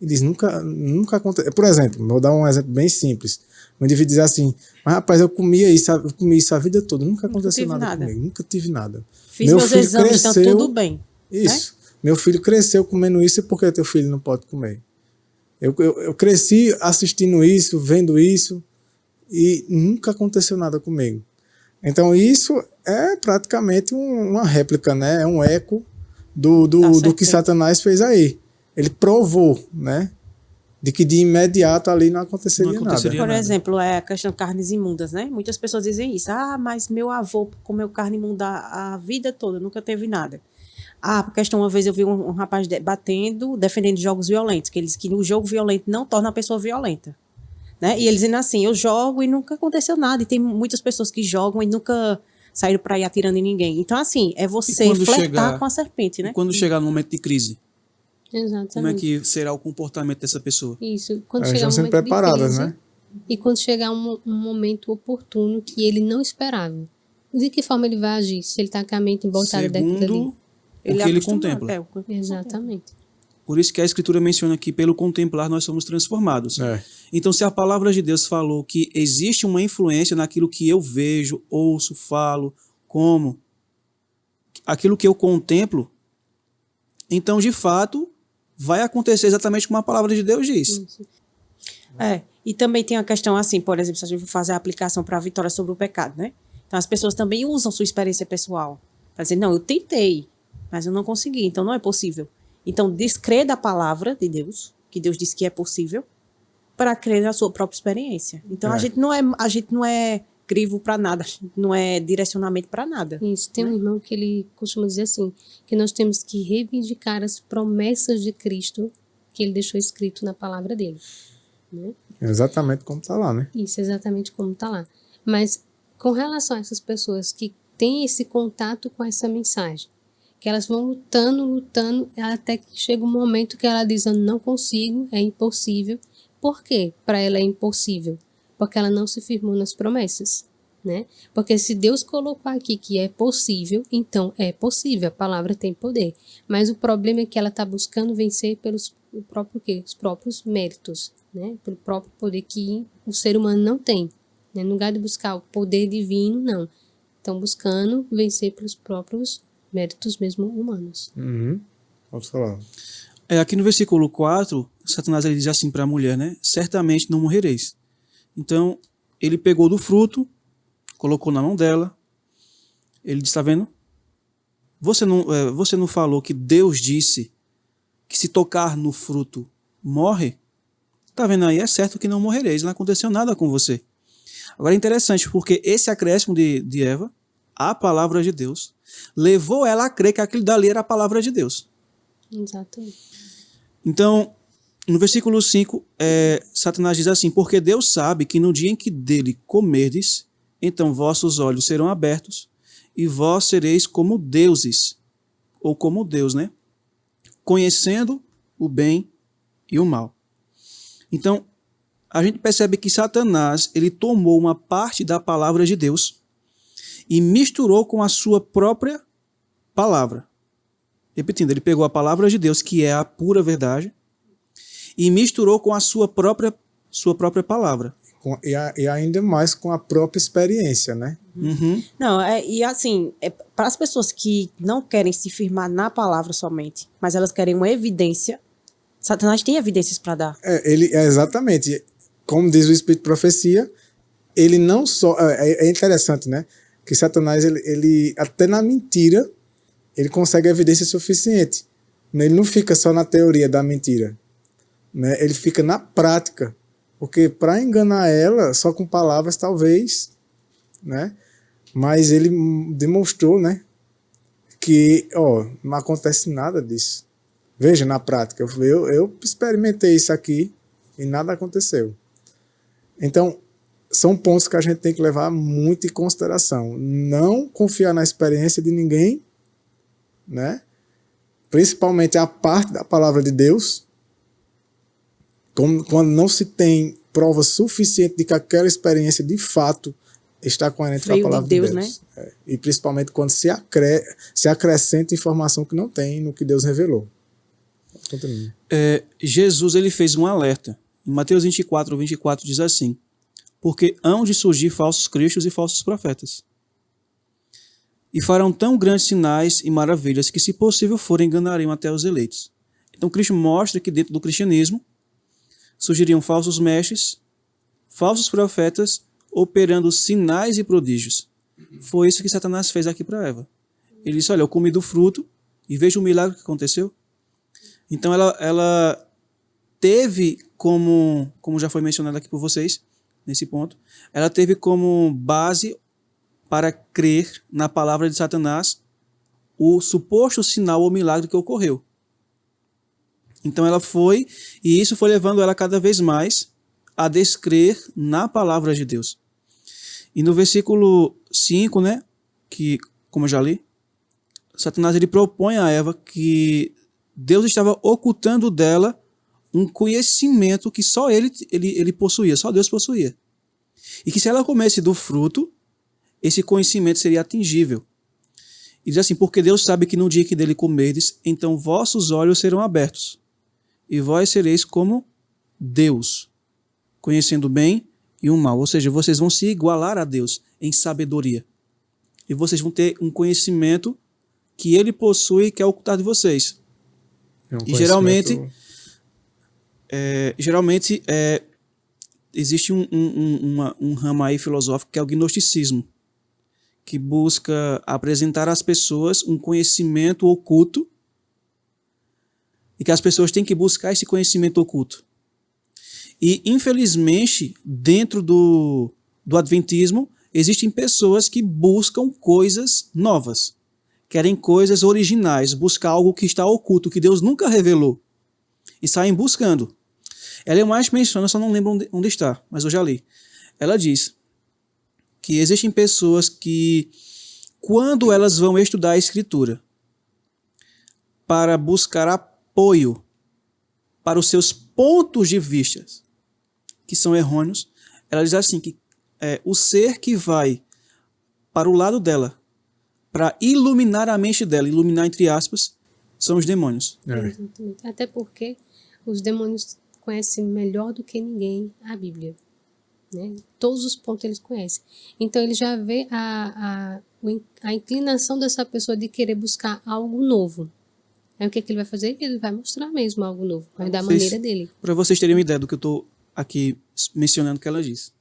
e diz, nunca aconteceu. Por exemplo, vou dar um exemplo bem simples. O indivíduo diz assim, mas rapaz, eu comi isso a vida toda, nunca aconteceu nada comigo, nunca tive nada. Fiz meus exames, então tudo bem. Isso. Né? Meu filho cresceu comendo isso, e por que teu filho não pode comer? Eu cresci assistindo isso, vendo isso, e nunca aconteceu nada comigo. Então isso é praticamente uma réplica, né? É um eco do que Satanás fez aí. Ele provou, né? De que de imediato ali não aconteceria nada. Por exemplo, a questão de carnes imundas, né? Muitas pessoas dizem isso. Ah, mas meu avô comeu carne imunda a vida toda, nunca teve nada. A questão, uma vez eu vi um rapaz defendendo jogos violentos, que ele diz que o jogo violento não torna a pessoa violenta. Né? E ele dizendo assim, eu jogo e nunca aconteceu nada. E tem muitas pessoas que jogam e nunca saíram para ir atirando em ninguém. Então, assim, é você flertar com a serpente, né? E quando chegar no momento de crise? Exatamente. Como é que será o comportamento dessa pessoa? Isso. Quando chegar um momento preparadas, de crise, né? E quando chegar um momento oportuno que ele não esperava. De que forma ele vai agir? Se ele está com a mente voltada daquilo ali? O que ele contempla. Exatamente. Por isso que a Escritura menciona que pelo contemplar nós somos transformados. Então, se a palavra de Deus falou que existe uma influência naquilo que eu vejo, ouço, falo, como, aquilo que eu contemplo, então, de fato, vai acontecer exatamente como a palavra de Deus diz. E também tem a questão assim, por exemplo, se a gente for fazer a aplicação para a vitória sobre o pecado, né? Então, as pessoas também usam sua experiência pessoal para dizer, não, eu tentei, mas eu não consegui, então não é possível. Então, descrer da palavra de Deus, que Deus disse que é possível, para crer na sua própria experiência. Então, a gente não é crivo para nada, a gente não é direcionamento para nada. Isso, tem um irmão que ele costuma dizer assim, que nós temos que reivindicar as promessas de Cristo que ele deixou escrito na palavra dele. Né? Exatamente como está lá, né? Isso, exatamente como está lá. Mas, com relação a essas pessoas que têm esse contato com essa mensagem, que elas vão lutando, até que chega um momento que ela diz, eu não consigo, é impossível. Por quê? Para ela é impossível. Porque ela não se firmou nas promessas, né? Porque se Deus colocou aqui que é possível, então é possível, a palavra tem poder. Mas o problema é que ela está buscando vencer pelos os próprios méritos, né? Pelo próprio poder que o ser humano não tem. Né? No lugar de buscar o poder divino, não. Estão buscando vencer pelos próprios méritos mesmo humanos. Pode falar. Aqui no versículo 4, Satanás ele diz assim para a mulher, né? Certamente não morrereis. Então, ele pegou do fruto, colocou na mão dela. Ele disse, está vendo? Você não falou que Deus disse que se tocar no fruto, morre? Está vendo aí? É certo que não morrereis, não aconteceu nada com você. Agora é interessante, porque esse acréscimo de Eva, a palavra de Deus, levou ela a crer que aquilo dali era a palavra de Deus. Exatamente. Então, no versículo 5, Satanás diz assim, porque Deus sabe que no dia em que dele comerdes, então vossos olhos serão abertos e vós sereis como deuses, ou como Deus, né? Conhecendo o bem e o mal. Então, a gente percebe que Satanás, ele tomou uma parte da palavra de Deus e misturou com a sua própria palavra. Repetindo, ele pegou a palavra de Deus, que é a pura verdade, e misturou com a sua própria palavra. E ainda mais com a própria experiência, né? Não, e assim, para as pessoas que não querem se firmar na palavra somente, mas elas querem uma evidência, Satanás tem evidências para dar. Exatamente. Como diz o Espírito de Profecia, ele não só... É interessante, né? Que Satanás, ele até na mentira, ele consegue evidência suficiente. Ele não fica só na teoria da mentira. Né? Ele fica na prática. Porque para enganar ela, só com palavras, talvez, né? Mas ele demonstrou, né? Que, não acontece nada disso. Veja, na prática, eu experimentei isso aqui e nada aconteceu. Então, são pontos que a gente tem que levar muito em consideração. Não confiar na experiência de ninguém, né? Principalmente a parte da palavra de Deus, quando não se tem prova suficiente de que aquela experiência de fato está coerente com a Veio de palavra Deus, de né? Deus. E principalmente quando se acrescenta informação que não tem no que Deus revelou. Continua. Jesus ele fez um alerta. Em Mateus 24 diz assim: porque hão de surgir falsos cristos e falsos profetas, e farão tão grandes sinais e maravilhas que, se possível for, enganariam até os eleitos. Então Cristo mostra que dentro do cristianismo surgiriam falsos mestres, falsos profetas, operando sinais e prodígios. Foi isso que Satanás fez aqui para Eva. Ele disse: olha, eu comi do fruto e veja o milagre que aconteceu. Então ela teve como já foi mencionado aqui por vocês, nesse ponto, ela teve como base para crer na palavra de Satanás o suposto sinal ou milagre que ocorreu. Então ela foi, e isso foi levando ela cada vez mais a descrer na palavra de Deus. E no versículo 5, né, que, como eu já li, Satanás ele propõe a Eva que Deus estava ocultando dela um conhecimento que só ele possuía, só Deus possuía. E que se ela comesse do fruto, esse conhecimento seria atingível. E diz assim: porque Deus sabe que no dia que dele comerdes, então vossos olhos serão abertos, e vós sereis como Deus, conhecendo o bem e o mal. Ou seja, vocês vão se igualar a Deus em sabedoria. E vocês vão ter um conhecimento que ele possui, que é ocultado de vocês. E geralmente existe um ramo aí filosófico que é o gnosticismo, que busca apresentar às pessoas um conhecimento oculto e que as pessoas têm que buscar esse conhecimento oculto. E, infelizmente, dentro do adventismo, existem pessoas que buscam coisas novas, querem coisas originais, buscar algo que está oculto, que Deus nunca revelou, e saem buscando. Ela mais menciona, eu só não lembro onde está, mas eu já li. Ela diz que existem pessoas que, quando elas vão estudar a Escritura para buscar apoio para os seus pontos de vista, que são errôneos, ela diz assim, que o ser que vai para o lado dela, para iluminar a mente dela, iluminar entre aspas, são os demônios. Exatamente. Até porque os demônios conhecem melhor do que ninguém a Bíblia. Né? Todos os pontos eles conhecem. Então ele já vê a inclinação dessa pessoa de querer buscar algo novo. Aí o que ele vai fazer? Ele vai mostrar mesmo algo novo, mas da maneira dele. Para vocês terem uma ideia do que eu estou aqui mencionando que ela diz.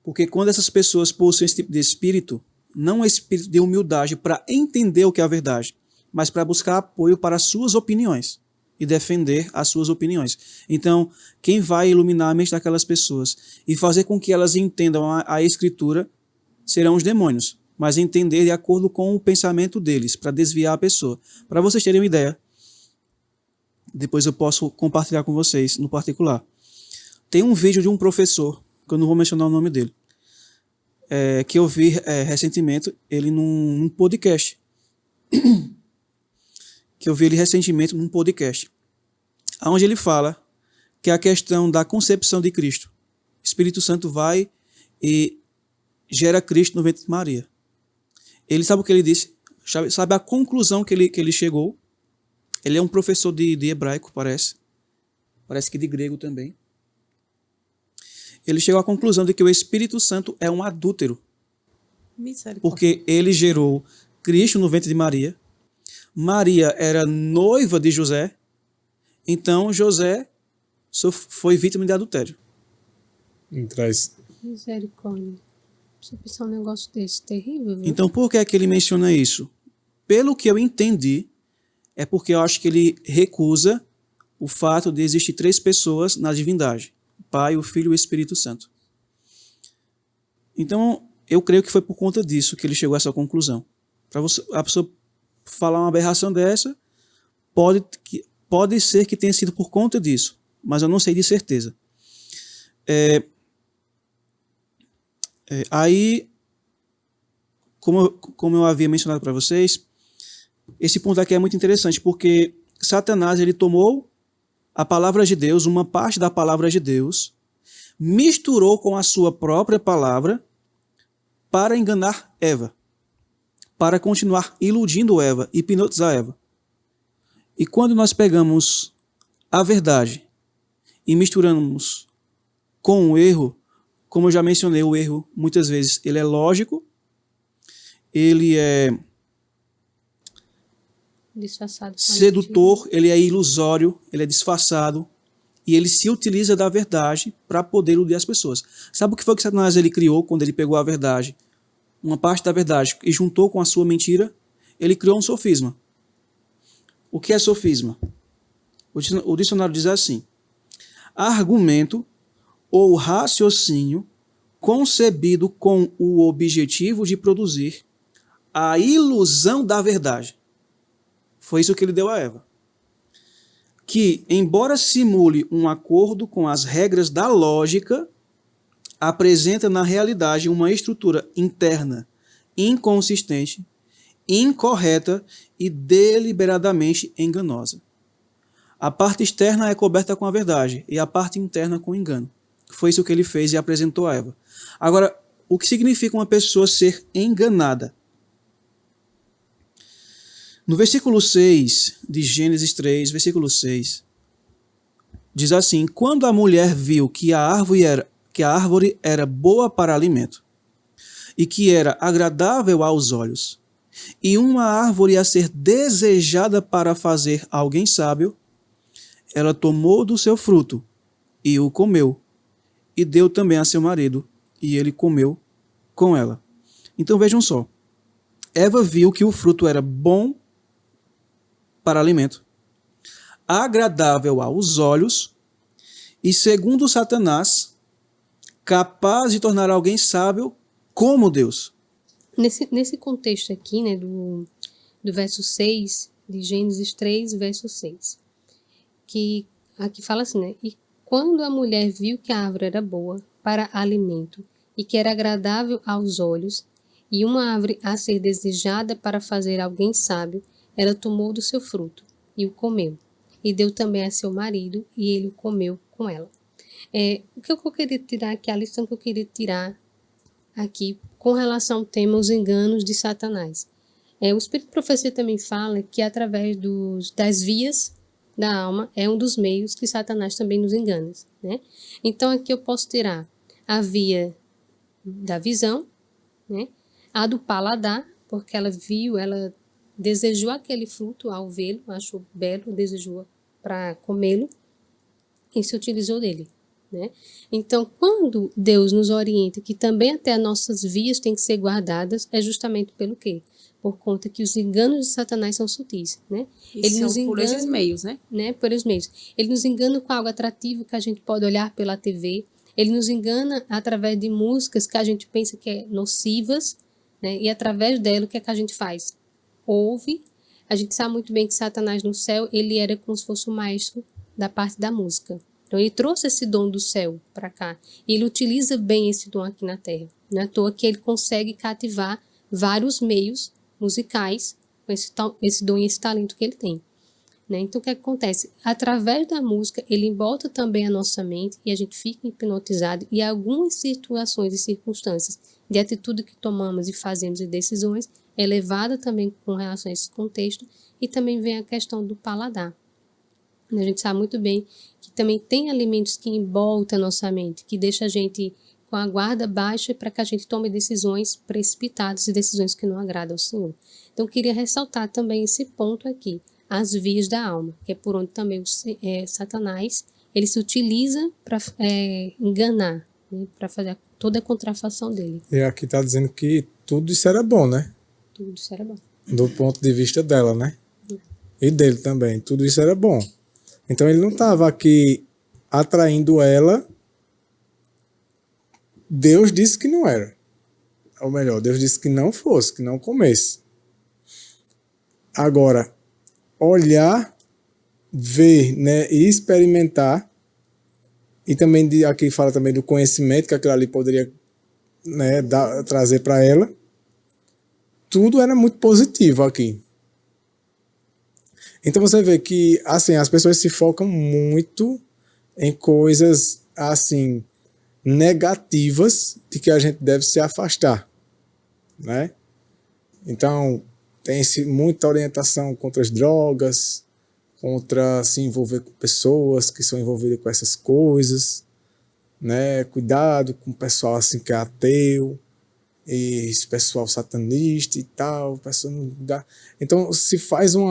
Porque quando essas pessoas possuem esse tipo de espírito, não é espírito de humildade para entender o que é a verdade, mas para buscar apoio para as suas opiniões e defender as suas opiniões. Então, quem vai iluminar a mente daquelas pessoas e fazer com que elas entendam a Escritura serão os demônios, mas entender de acordo com o pensamento deles, para desviar a pessoa. Para vocês terem uma ideia, depois eu posso compartilhar com vocês no particular. Tem um vídeo de um professor, que eu não vou mencionar o nome dele, que eu vi recentemente, ele num podcast. Num podcast, onde ele fala que a questão da concepção de Cristo, o Espírito Santo vai e gera Cristo no ventre de Maria. Ele sabe o que ele disse? Sabe a conclusão que ele chegou? Ele é um professor de hebraico, parece que de grego também. Ele chegou à conclusão de que o Espírito Santo é um adúltero, porque ele gerou Cristo no ventre de Maria. Maria era noiva de José, então José foi vítima de adultério. Misericórdia. Você pensar um negócio desse, terrível, viu? Então por que é que ele menciona isso? Pelo que eu entendi, é porque eu acho que ele recusa o fato de existir 3 pessoas na divindade: o Pai, o Filho e o Espírito Santo. Então eu creio que foi por conta disso que ele chegou a essa conclusão. Para a pessoa falar uma aberração dessa, pode ser que tenha sido por conta disso, mas eu não sei de certeza. Aí, como eu havia mencionado para vocês, esse ponto aqui é muito interessante, porque Satanás ele tomou a palavra de Deus, uma parte da palavra de Deus, misturou com a sua própria palavra para enganar Eva, para continuar iludindo Eva, hipnotizar Eva. E quando nós pegamos a verdade e misturamos com o erro, como eu já mencionei, o erro muitas vezes ele é lógico, ele é Disfarçado. sedutor, ele é ilusório, ele é disfarçado e ele se utiliza da verdade para poder iludir as pessoas. Sabe o que foi que Satanás ele criou quando ele pegou a verdade, uma parte da verdade, e juntou com a sua mentira? Ele criou um sofisma. O que é sofisma? O dicionário diz assim: argumento ou raciocínio concebido com o objetivo de produzir a ilusão da verdade. Foi isso que ele deu a Eva. Que, embora simule um acordo com as regras da lógica, apresenta na realidade uma estrutura interna inconsistente, incorreta e deliberadamente enganosa. A parte externa é coberta com a verdade e a parte interna com o engano. Foi isso que ele fez e apresentou a Eva. Agora, o que significa uma pessoa ser enganada? No versículo 6 de Gênesis 3, versículo 6, diz assim: quando a mulher viu que a árvore era boa para alimento e que era agradável aos olhos, e uma árvore a ser desejada para fazer alguém sábio, ela tomou do seu fruto e o comeu, e deu também a seu marido, e ele comeu com ela. Então vejam só, Eva viu que o fruto era bom para alimento, agradável aos olhos e, segundo Satanás, capaz de tornar alguém sábio como Deus. Nesse contexto aqui, né, do verso 6, de Gênesis 3, verso 6, que aqui fala assim, né? E quando a mulher viu que a árvore era boa para alimento e que era agradável aos olhos, e uma árvore a ser desejada para fazer alguém sábio, ela tomou do seu fruto e o comeu, e deu também a seu marido, e ele o comeu com ela. O que eu queria tirar aqui, a lição que eu queria tirar aqui com relação ao tema os enganos de Satanás. O Espírito de Profecia também fala que através das vias da alma é um dos meios que Satanás também nos engana, né? Então aqui eu posso tirar a via da visão, né? A do paladar, porque ela viu, ela desejou aquele fruto ao vê-lo, achou belo, desejou para comê-lo e se utilizou dele, né? Então, quando Deus nos orienta que também até as nossas vias têm que ser guardadas, é justamente pelo quê? Por conta que os enganos de Satanás são sutis, né? Ele nos engana por esses meios, né? Por esses meios. Ele nos engana com algo atrativo que a gente pode olhar pela TV. Ele nos engana através de músicas que a gente pensa que é nocivas, né? E através dela, o que é que a gente faz? Ouve. A gente sabe muito bem que Satanás no céu, ele era como se fosse o maestro da parte da música. Então ele trouxe esse dom do céu para cá. E ele utiliza bem esse dom aqui na terra. Não é à toa que ele consegue cativar vários meios musicais com esse dom e esse talento que ele tem, né? Então o que acontece? Através da música ele embota também a nossa mente e a gente fica hipnotizado, e algumas situações e circunstâncias de atitude que tomamos e fazemos e decisões é levada também com relação a esse contexto. E também vem a questão do paladar. A gente sabe muito bem que também tem alimentos que emboltam a nossa mente, que deixa a gente com a guarda baixa para que a gente tome decisões precipitadas e decisões que não agradam ao Senhor. Então, eu queria ressaltar também esse ponto aqui, as vias da alma, que é por onde também Satanás ele se utiliza para enganar, né, para fazer toda a contrafação dele. E aqui está dizendo que tudo isso era bom, né? Tudo isso era bom. Do ponto de vista dela, né? E dele também. Tudo isso era bom. Então, ele não estava aqui atraindo ela. Deus disse que não era. Ou melhor, Deus disse que não fosse, que não comesse. Agora, olhar, ver, né, e experimentar, e também aqui fala também do conhecimento que aquilo ali poderia, né, trazer para ela. Tudo era muito positivo aqui. Então você vê que assim, as pessoas se focam muito em coisas assim, negativas de que a gente deve se afastar, né? Então, tem muita orientação contra as drogas, contra se envolver com pessoas que são envolvidas com essas coisas, né? Cuidado com o pessoal assim que é ateu, e esse pessoal satanista e tal, pessoal não dá. Então, se faz um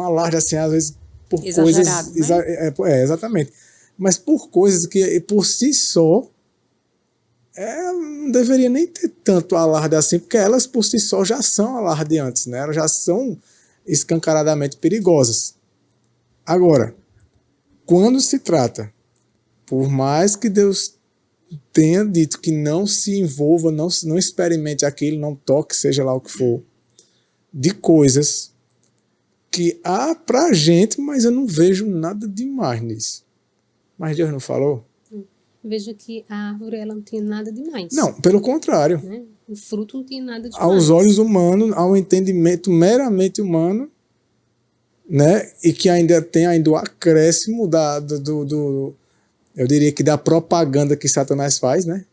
alarde assim, às vezes, por Exagerado, coisas... né? Exatamente. Mas por coisas que, por si só, não deveria nem ter tanto alarde assim, porque elas por si só já são alardeantes, né? Elas já são escancaradamente perigosas. Agora, quando se trata, por mais que Deus tenha dito que não se envolva, não experimente aquilo, não toque, seja lá o que for, de coisas que há pra gente, mas eu não vejo nada demais nisso. Mas Deus não falou? Veja que a árvore ela não tinha nada demais. Não, pelo contrário. Né? O fruto não tinha nada demais. Aos olhos humanos, ao entendimento meramente humano, né? E que ainda tem o acréscimo eu diria que da propaganda que Satanás faz, né?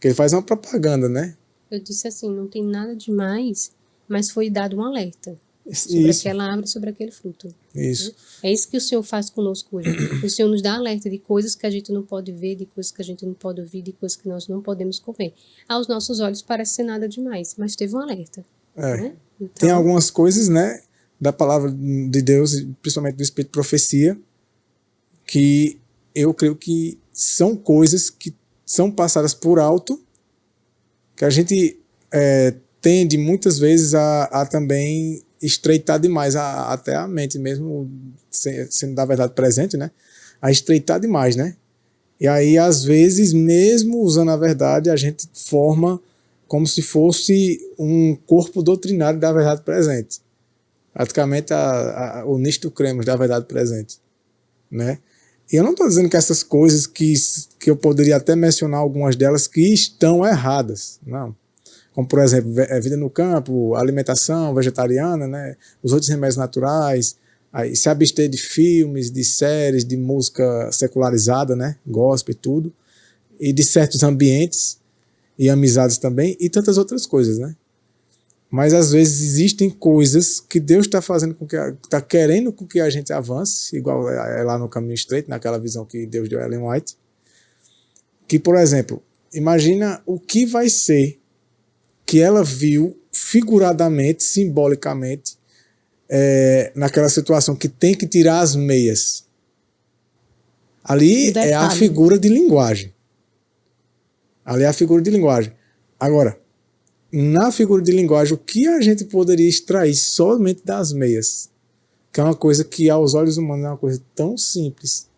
Que ele faz uma propaganda, né? Eu disse assim, não tem nada demais, mas foi dado um alerta sobre aquela árvore, sobre aquele fruto. Isso. Né? É isso que o Senhor faz conosco hoje. O Senhor nos dá alerta de coisas que a gente não pode ver, de coisas que a gente não pode ouvir, de coisas que nós não podemos comer. Aos nossos olhos parece ser nada demais, mas teve um alerta. Né? Então, tem algumas coisas, né, da palavra de Deus, principalmente do Espírito de Profecia, que eu creio que são coisas que são passadas por alto, que a gente tende muitas vezes a também estreitar demais até a mente mesmo, sendo da verdade presente, né? A estreitar demais, né? E aí, às vezes, mesmo usando a verdade, a gente forma como se fosse um corpo doutrinário da verdade presente. Praticamente o Nisto Cremos da verdade presente, né? E eu não estou dizendo que essas coisas que eu poderia até mencionar algumas delas que estão erradas, não. Como, por exemplo, vida no campo, alimentação vegetariana, né? Os outros remédios naturais, aí, se abster de filmes, de séries, de música secularizada, né? Gospel e tudo, e de certos ambientes e amizades também, e tantas outras coisas, né? Mas às vezes existem coisas que Deus está fazendo com que está querendo com que a gente avance, igual é lá no Caminho Estreito, naquela visão que Deus deu a Ellen White, que, por exemplo, imagina o que vai ser que ela viu figuradamente, simbolicamente, naquela situação que tem que tirar as meias. Ali é a figura de linguagem. Ali é a figura de linguagem. Agora, na figura de linguagem, o que a gente poderia extrair somente das meias? Que é uma coisa que aos olhos humanos é uma coisa tão simples.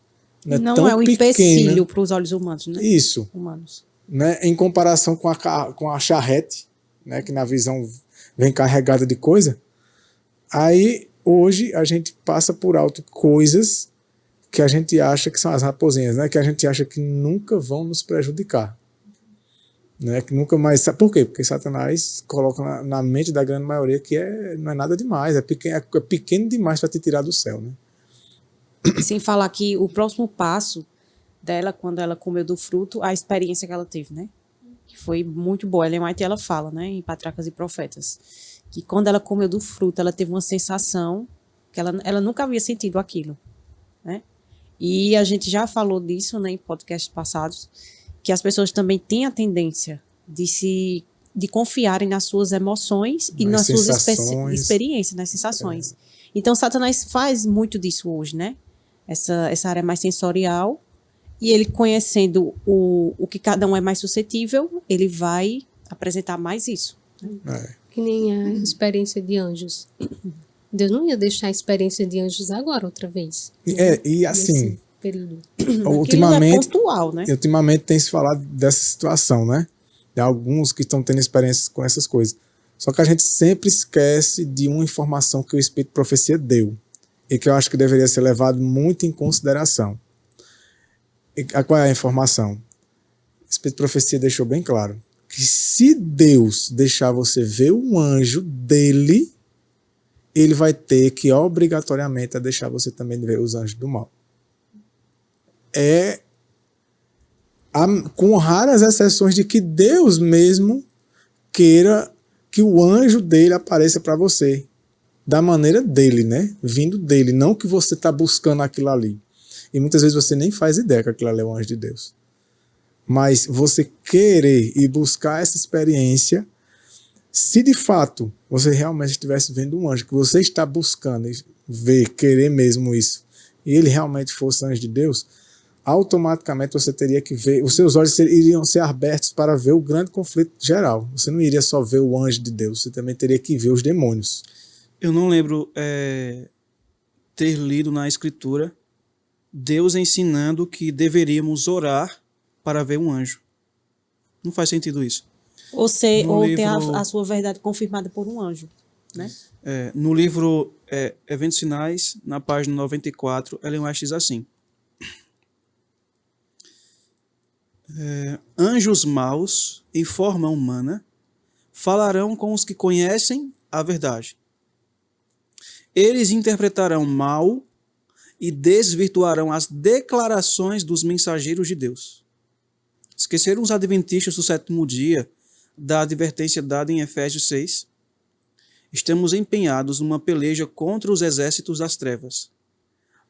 Não tão é um empecilho para os olhos humanos, né? Isso. Humanos. Né? Em comparação com a charrete, né? Que na visão vem carregada de coisa. Aí, hoje, a gente passa por alto coisas que a gente acha que são as raposinhas, né? Que a gente acha que nunca vão nos prejudicar. Né, que nunca mais. Por quê? Porque Satanás coloca na mente da grande maioria que não é nada demais, é pequeno demais para te tirar do céu. Né? Sem falar que o próximo passo dela, quando ela comeu do fruto, a experiência que ela teve, né? Que foi muito boa. Ellen White, ela fala, né, em Patriarcas e Profetas, que quando ela comeu do fruto, ela teve uma sensação que ela nunca havia sentido aquilo. Né? E a gente já falou disso, né, em podcasts passados, que as pessoas também têm a tendência de confiarem nas suas emoções e nas suas experiências, nas sensações. Então, Satanás faz muito disso hoje, né? Essa área mais sensorial, e ele conhecendo o que cada um é mais suscetível, ele vai apresentar mais isso. Né? Que nem a experiência de anjos. Deus não ia deixar a experiência de anjos agora, outra vez. E assim... período. Ultimamente, é pontual, né? Ultimamente tem se falado dessa situação, né? De alguns que estão tendo experiências com essas coisas. Só que a gente sempre esquece de uma informação que o Espírito de Profecia deu e que eu acho que deveria ser levado muito em consideração. E qual é a informação? O Espírito de Profecia deixou bem claro que se Deus deixar você ver um anjo dele, ele vai ter que obrigatoriamente deixar você também ver os anjos do mal. com raras exceções de que Deus mesmo queira que o anjo dele apareça para você. Da maneira dele, né? Vindo dele, não que você está buscando aquilo ali. E muitas vezes você nem faz ideia que aquilo ali é o anjo de Deus. Mas você querer e buscar essa experiência, se de fato você realmente estivesse vendo um anjo, que você está buscando ver, querer mesmo isso, e ele realmente fosse anjo de Deus, automaticamente você teria que ver, os seus olhos iriam ser abertos para ver o grande conflito geral. Você não iria só ver o anjo de Deus, você também teria que ver os demônios. Eu não lembro ter lido na Escritura Deus ensinando que deveríamos orar para ver um anjo. Não faz sentido isso. Ou livro, ter a sua verdade confirmada por um anjo, né? No livro Eventos Sinais, na página 94, Ellen White diz assim: anjos maus, em forma humana, falarão com os que conhecem a verdade. Eles interpretarão mal e desvirtuarão as declarações dos mensageiros de Deus. Esqueceram os adventistas do sétimo dia da advertência dada em Efésios 6? Estamos empenhados numa peleja contra os exércitos das trevas.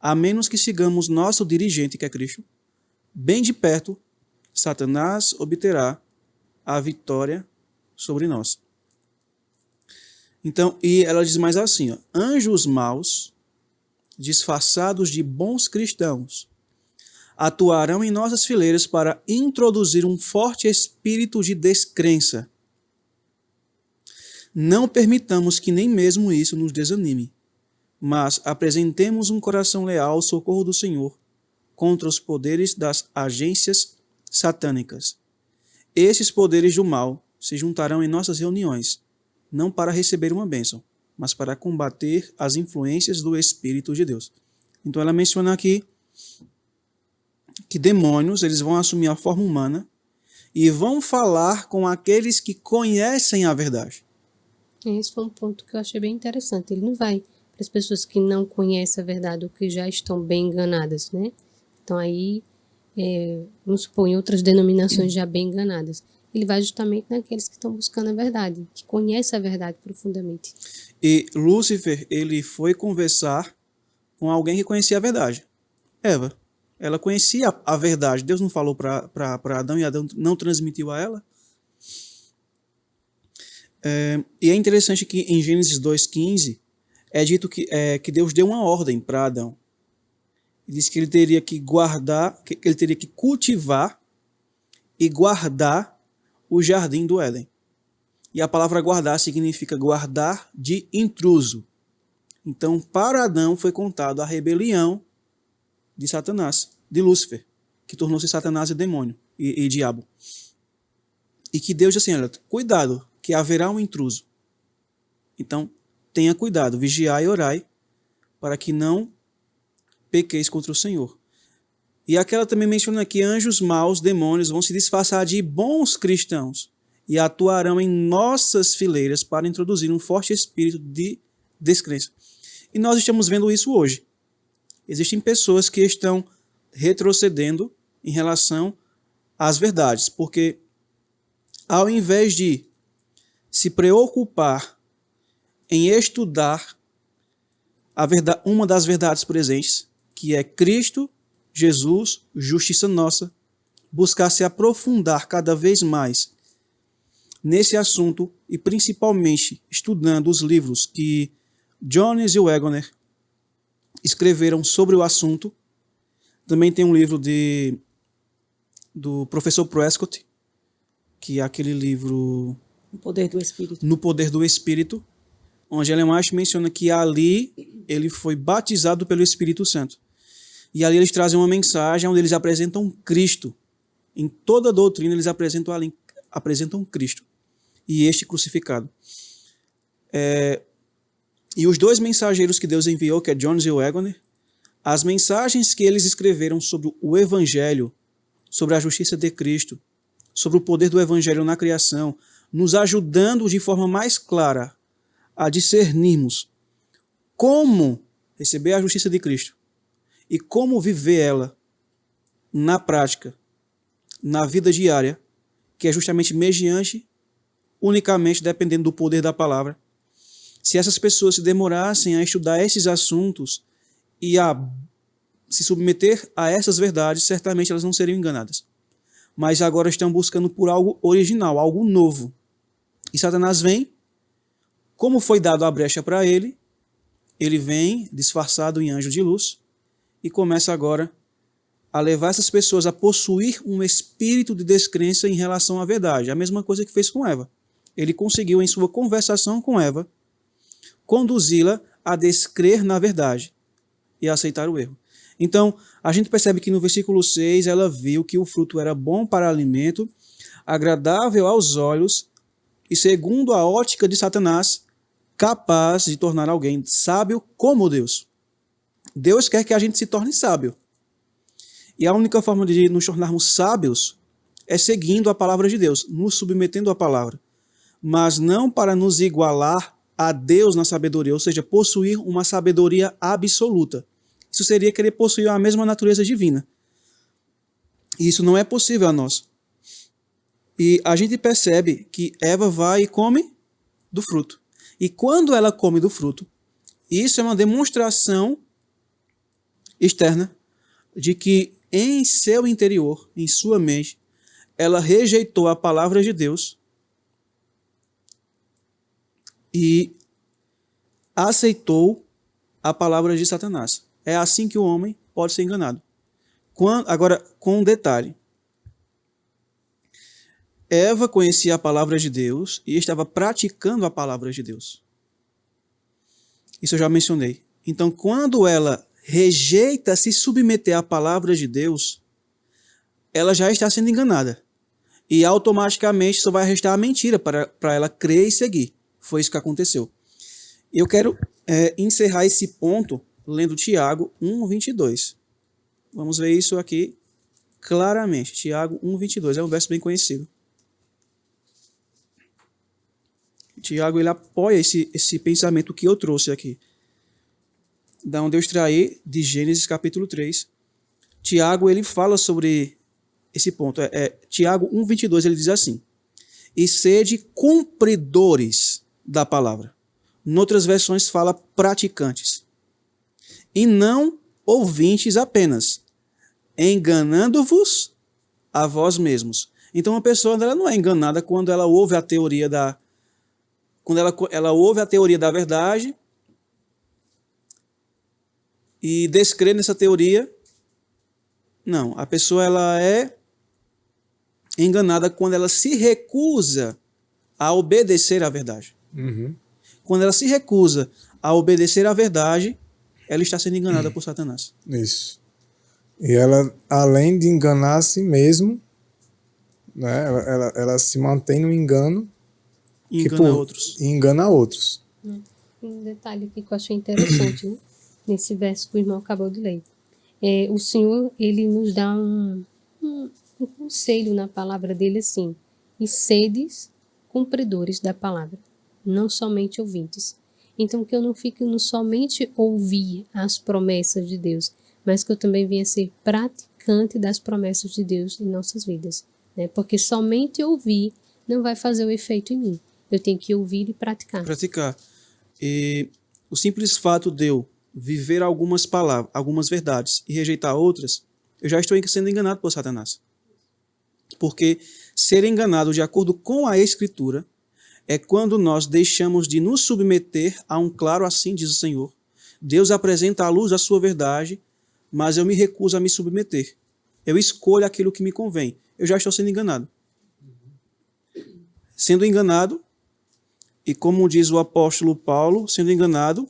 A menos que sigamos nosso dirigente, que é Cristo, bem de perto, Satanás obterá a vitória sobre nós. Então, e ela diz mais assim, ó, anjos maus, disfarçados de bons cristãos, atuarão em nossas fileiras para introduzir um forte espírito de descrença. Não permitamos que nem mesmo isso nos desanime, mas apresentemos um coração leal ao socorro do Senhor contra os poderes das agências satânicas. Esses poderes do mal se juntarão em nossas reuniões, não para receber uma bênção, mas para combater as influências do Espírito de Deus. Então ela menciona aqui que demônios, eles vão assumir a forma humana e vão falar com aqueles que conhecem a verdade. Esse foi um ponto que eu achei bem interessante. Ele não vai para as pessoas que não conhecem a verdade ou que já estão bem enganadas, né? Então aí, vamos supor, em outras denominações já bem enganadas. Ele vai justamente naqueles que estão buscando a verdade, que conhecem a verdade profundamente. E Lúcifer, ele foi conversar com alguém que conhecia a verdade. Eva, ela conhecia a verdade. Deus não falou para Adão e Adão não transmitiu a ela. E é interessante que em Gênesis 2,15 é dito que Deus deu uma ordem para Adão. Ele disse que ele teria que guardar, que ele teria que cultivar e guardar o jardim do Éden. E a palavra guardar significa guardar de intruso. Então, para Adão foi contado a rebelião de Satanás, de Lúcifer, que tornou-se Satanás e demônio e diabo. E que Deus disse assim, olha, cuidado, que haverá um intruso. Então, tenha cuidado, vigiai e orai, para que não pequeis contra o Senhor. E aquela também menciona que anjos maus, demônios, vão se disfarçar de bons cristãos e atuarão em nossas fileiras para introduzir um forte espírito de descrença. E nós estamos vendo isso hoje. Existem pessoas que estão retrocedendo em relação às verdades, porque ao invés de se preocupar em estudar uma das verdades presentes, que é Cristo, Jesus, justiça nossa, buscar se aprofundar cada vez mais nesse assunto e principalmente estudando os livros que Jones e Waggoner escreveram sobre o assunto. Também tem um livro do professor Prescott, que é aquele livro No Poder do Espírito. No Poder do Espírito, onde Ellen White menciona que ali ele foi batizado pelo Espírito Santo. E ali eles trazem uma mensagem onde eles apresentam Cristo. Em toda a doutrina eles apresentam Cristo e este crucificado. E os dois mensageiros que Deus enviou, que é Jones e Waggoner, as mensagens que eles escreveram sobre o Evangelho, sobre a justiça de Cristo, sobre o poder do Evangelho na criação, nos ajudando de forma mais clara a discernirmos como receber a justiça de Cristo e como viver ela na prática, na vida diária, que é justamente mediante, unicamente dependendo do poder da palavra, se essas pessoas se demorassem a estudar esses assuntos e a se submeter a essas verdades, certamente elas não seriam enganadas. Mas agora estão buscando por algo original, algo novo. E Satanás vem, como foi dado a brecha para ele vem disfarçado em anjo de luz e começa agora a levar essas pessoas a possuir um espírito de descrença em relação à verdade. A mesma coisa que fez com Eva. Ele conseguiu, em sua conversação com Eva, conduzi-la a descrer na verdade e a aceitar o erro. Então, a gente percebe que no versículo 6, ela viu que o fruto era bom para alimento, agradável aos olhos e, segundo a ótica de Satanás, capaz de tornar alguém sábio como Deus. Deus quer que a gente se torne sábio. E a única forma de nos tornarmos sábios é seguindo a palavra de Deus, nos submetendo à palavra. Mas não para nos igualar a Deus na sabedoria, ou seja, possuir uma sabedoria absoluta. Isso seria querer possuir a mesma natureza divina. E isso não é possível a nós. E a gente percebe que Eva vai e come do fruto. E quando ela come do fruto, isso é uma demonstração externa de que em seu interior, em sua mente, ela rejeitou a palavra de Deus e aceitou a palavra de Satanás. É assim que o homem pode ser enganado. Agora, com um detalhe. Eva conhecia a palavra de Deus e estava praticando a palavra de Deus. Isso eu já mencionei. Então, quando ela rejeita se submeter à palavra de Deus, ela já está sendo enganada. E automaticamente só vai restar a mentira para ela crer e seguir. Foi isso que aconteceu. Eu quero encerrar esse ponto lendo Tiago 1:22. Vamos ver isso aqui claramente. Tiago 1:22 é um verso bem conhecido. Tiago ele apoia esse pensamento que eu trouxe aqui. Da onde eu extraí de Gênesis capítulo 3. Tiago ele fala sobre esse ponto. Tiago 1:22 ele diz assim: e sede cumpridores da palavra. Noutras versões fala praticantes. E não ouvintes apenas, enganando-vos a vós mesmos. Então a pessoa ela não é enganada quando ela ouve a teoria ela ouve a teoria da verdade e descrê nessa teoria. Não, a pessoa ela é enganada quando ela se recusa a obedecer à verdade. Uhum. Quando ela se recusa a obedecer à verdade, ela está sendo enganada por Satanás. Isso. E ela, além de enganar a si mesmo, né, ela se mantém no engano E engana outros. E engana outros. Um detalhe aqui que eu achei interessante, né? Nesse verso que o irmão acabou de ler. O Senhor, ele nos dá um conselho na palavra dele assim: e sedes cumpridores da palavra, não somente ouvintes. Então, que eu não fique no somente ouvir as promessas de Deus, mas que eu também venha ser praticante das promessas de Deus em nossas vidas, né? Porque somente ouvir não vai fazer o efeito em mim. Eu tenho que ouvir e praticar. E o simples fato de eu viver algumas palavras, algumas verdades e rejeitar outras, eu já estou sendo enganado por Satanás. Porque ser enganado de acordo com a Escritura é quando nós deixamos de nos submeter a um claro assim, diz o Senhor. Deus apresenta à luz a sua verdade, mas eu me recuso a me submeter. Eu escolho aquilo que me convém. Eu já estou sendo enganado. Sendo enganado, e como diz o apóstolo Paulo, sendo enganado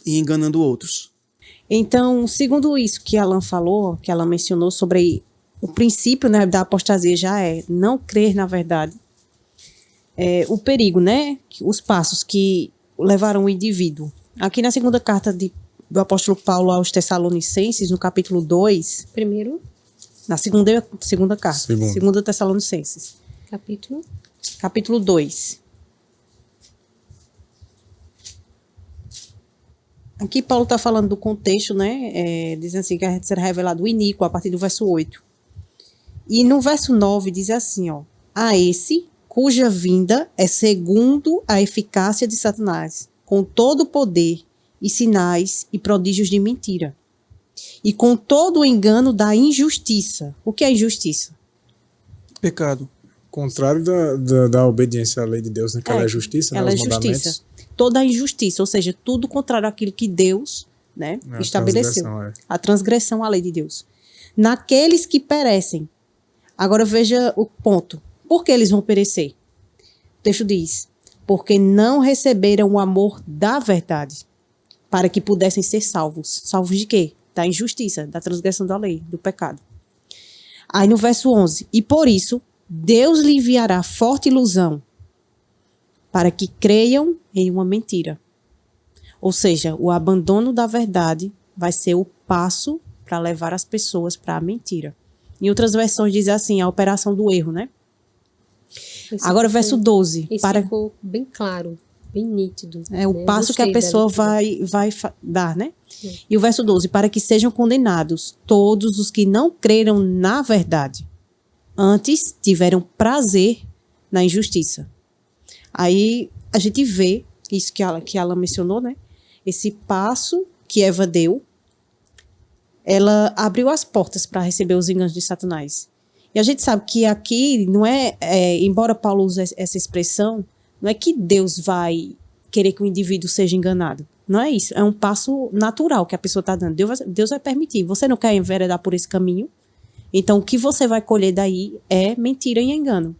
e enganando outros. Então, segundo isso que Alan falou, que Alan mencionou sobre o princípio, né, da apostasia já é não crer na verdade. O perigo, né, os passos que levaram o indivíduo. Aqui na segunda carta do apóstolo Paulo aos Tessalonicenses, no capítulo 2. Primeiro. Na segunda carta. Segunda Tessalonicenses. Capítulo 2. Aqui Paulo está falando do contexto, né? Dizendo assim que será revelado o iníquo a partir do verso 8. E no verso 9 diz assim, ó: a esse cuja vinda é segundo a eficácia de Satanás, com todo o poder e sinais e prodígios de mentira, e com todo o engano da injustiça. O que é injustiça? Pecado. Contrário da obediência à lei de Deus, né? Que ela é justiça, né? Ela Os é justiça. mandamentos. Toda a injustiça, ou seja, tudo contrário àquilo que Deus, né, É a estabeleceu. transgressão, A transgressão à lei de Deus. Naqueles que perecem. Agora veja o ponto. Por que eles vão perecer? O texto diz: porque não receberam o amor da verdade, para que pudessem ser salvos. Salvos de quê? Da injustiça, da transgressão da lei, do pecado. Aí no verso 11: e por isso Deus lhe enviará forte ilusão, para que creiam em uma mentira. Ou seja, o abandono da verdade vai ser o passo para levar as pessoas para a mentira. Em outras versões diz assim, a operação do erro, né? Agora verso 12. Isso ficou bem claro, bem nítido. É o né? passo Gostei que a pessoa vai dar, né? E o verso 12, para que sejam condenados todos os que não creram na verdade, antes tiveram prazer na injustiça. Aí a gente vê isso que ela mencionou, né? Esse passo que Eva deu, ela abriu as portas para receber os enganos de Satanás. E a gente sabe que aqui não embora Paulo use essa expressão, não é que Deus vai querer que o indivíduo seja enganado. Não é isso. É um passo natural que a pessoa está dando. Deus vai permitir. Você não quer enveredar por esse caminho, então o que você vai colher daí é mentira e engano.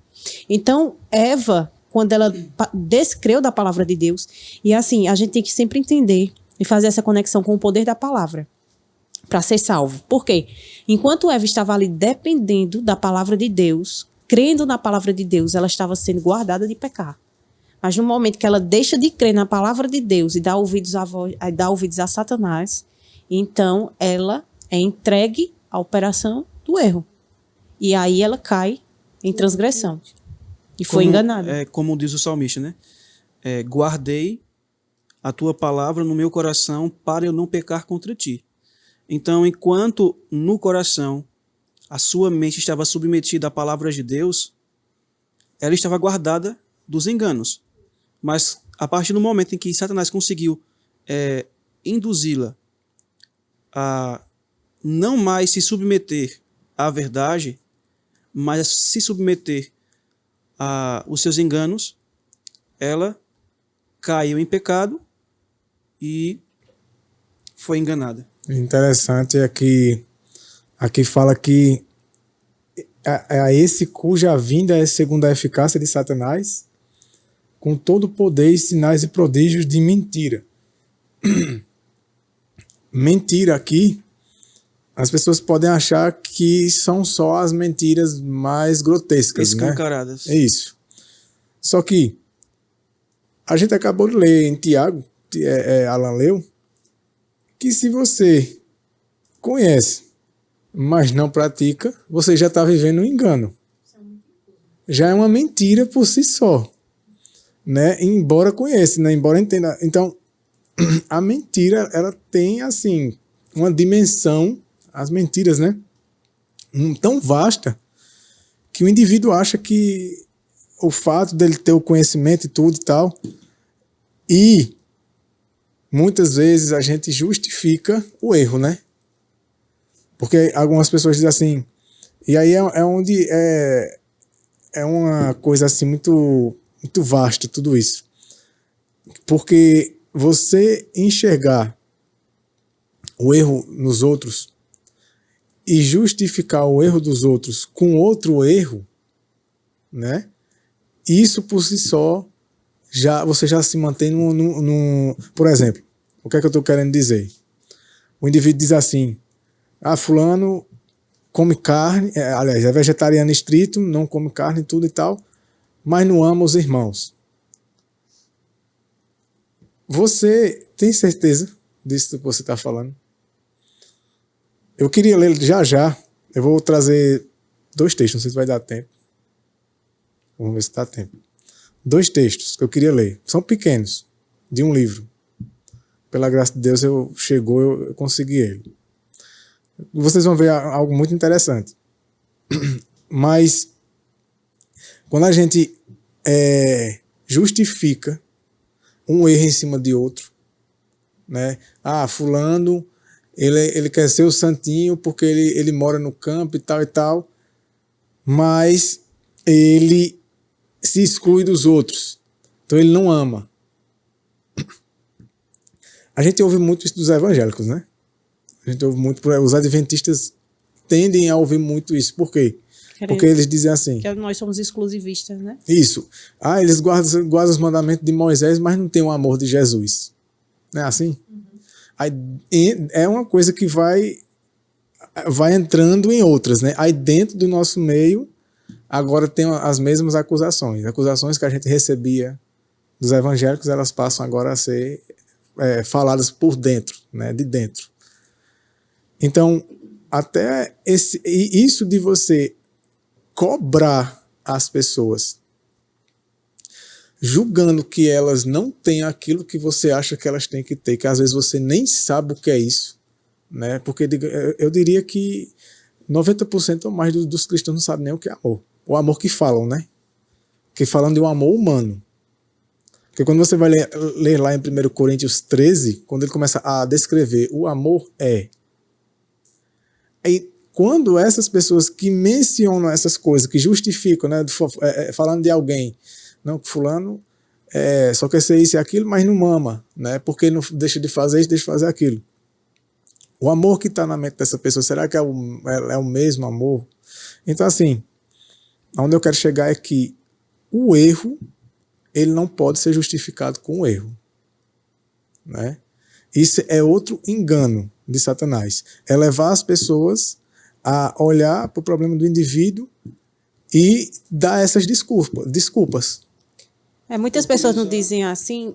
Então, Eva, quando ela descreu da palavra de Deus, e assim, a gente tem que sempre entender e fazer essa conexão com o poder da palavra para ser salvo. Por quê? Enquanto Eva estava ali dependendo da palavra de Deus, crendo na palavra de Deus, ela estava sendo guardada de pecar. Mas no momento que ela deixa de crer na palavra de Deus e dá ouvidos a Satanás, então ela é entregue à operação do erro. E aí ela cai em transgressão. E foi enganada. É como diz o salmista, né? Guardei a tua palavra no meu coração para eu não pecar contra ti. Então, enquanto no coração a sua mente estava submetida à palavra de Deus, ela estava guardada dos enganos. Mas a partir do momento em que Satanás conseguiu induzi-la a não mais se submeter à verdade, mas a se submeter aos seus enganos, ela caiu em pecado e foi enganada. Interessante é que aqui fala que a esse cuja vinda é segundo a eficácia de Satanás, com todo o poder, sinais e prodígios de mentira. Mentira aqui, as pessoas podem achar que são só as mentiras mais grotescas, Escancaradas. né? É isso. Só que a gente acabou de ler em Tiago, Alan leu, que se você conhece, mas não pratica, você já está vivendo um engano. Já é uma mentira por si só, né? Embora conheça, né? Embora entenda. Então, a mentira, ela tem, assim, uma dimensão, as mentiras, né? Tão vasta, que o indivíduo acha que o fato dele ter o conhecimento e tudo e tal, e muitas vezes a gente justifica o erro, né? Porque algumas pessoas dizem assim, e aí onde é uma coisa assim muito, muito vasta tudo isso. Porque você enxergar o erro nos outros e justificar o erro dos outros com outro erro, né? Isso por si só você já se mantém num. Por exemplo, o que é que eu estou querendo dizer? O indivíduo diz assim: fulano come carne, aliás, é vegetariano estrito, não come carne e tudo e tal, mas não ama os irmãos. Você tem certeza disso que você está falando? Eu queria ler já. Eu vou trazer 2 textos, não sei se vai dar tempo. Vamos ver se dá tempo. 2 textos que eu queria ler. São pequenos, de um livro. Pela graça de Deus, eu consegui ele. Vocês vão ver algo muito interessante. Mas quando a gente justifica um erro em cima de outro, né? Fulano, ele quer ser o santinho porque ele mora no campo e tal, mas ele se exclui dos outros, então ele não ama. A gente ouve muito isso dos evangélicos, né? A gente ouve muito, os adventistas tendem a ouvir muito isso. Por quê? Porque eles dizem assim... Que nós somos exclusivistas, né? Isso. Eles guardam os mandamentos de Moisés, mas não tem o amor de Jesus. Não é assim? Aí, é uma coisa que vai entrando em outras, né? Aí dentro do nosso meio, agora tem as mesmas acusações. Acusações que a gente recebia dos evangélicos, elas passam agora a ser faladas por dentro, né? De dentro. Então, até isso de você cobrar as pessoas, julgando que elas não têm aquilo que você acha que elas têm que ter, que às vezes você nem sabe o que é isso, né? Porque eu diria que 90% ou mais dos cristãos não sabem nem o que é amor. O amor que falam, né? Que falam de um amor humano. Porque quando você vai ler lá em 1 Coríntios 13, quando ele começa a descrever o amor aí quando essas pessoas que mencionam essas coisas, que justificam, né, falando de alguém, não, que fulano só quer ser isso e aquilo, mas não ama, né, porque não deixa de fazer isso, deixa de fazer aquilo. O amor que está na mente dessa pessoa, será que é o mesmo amor? Então, assim, onde eu quero chegar é que o erro, ele não pode ser justificado com o erro, né? Isso é outro engano de Satanás. É levar as pessoas a olhar para o problema do indivíduo e dar essas desculpas. Muitas pessoas não dizem assim,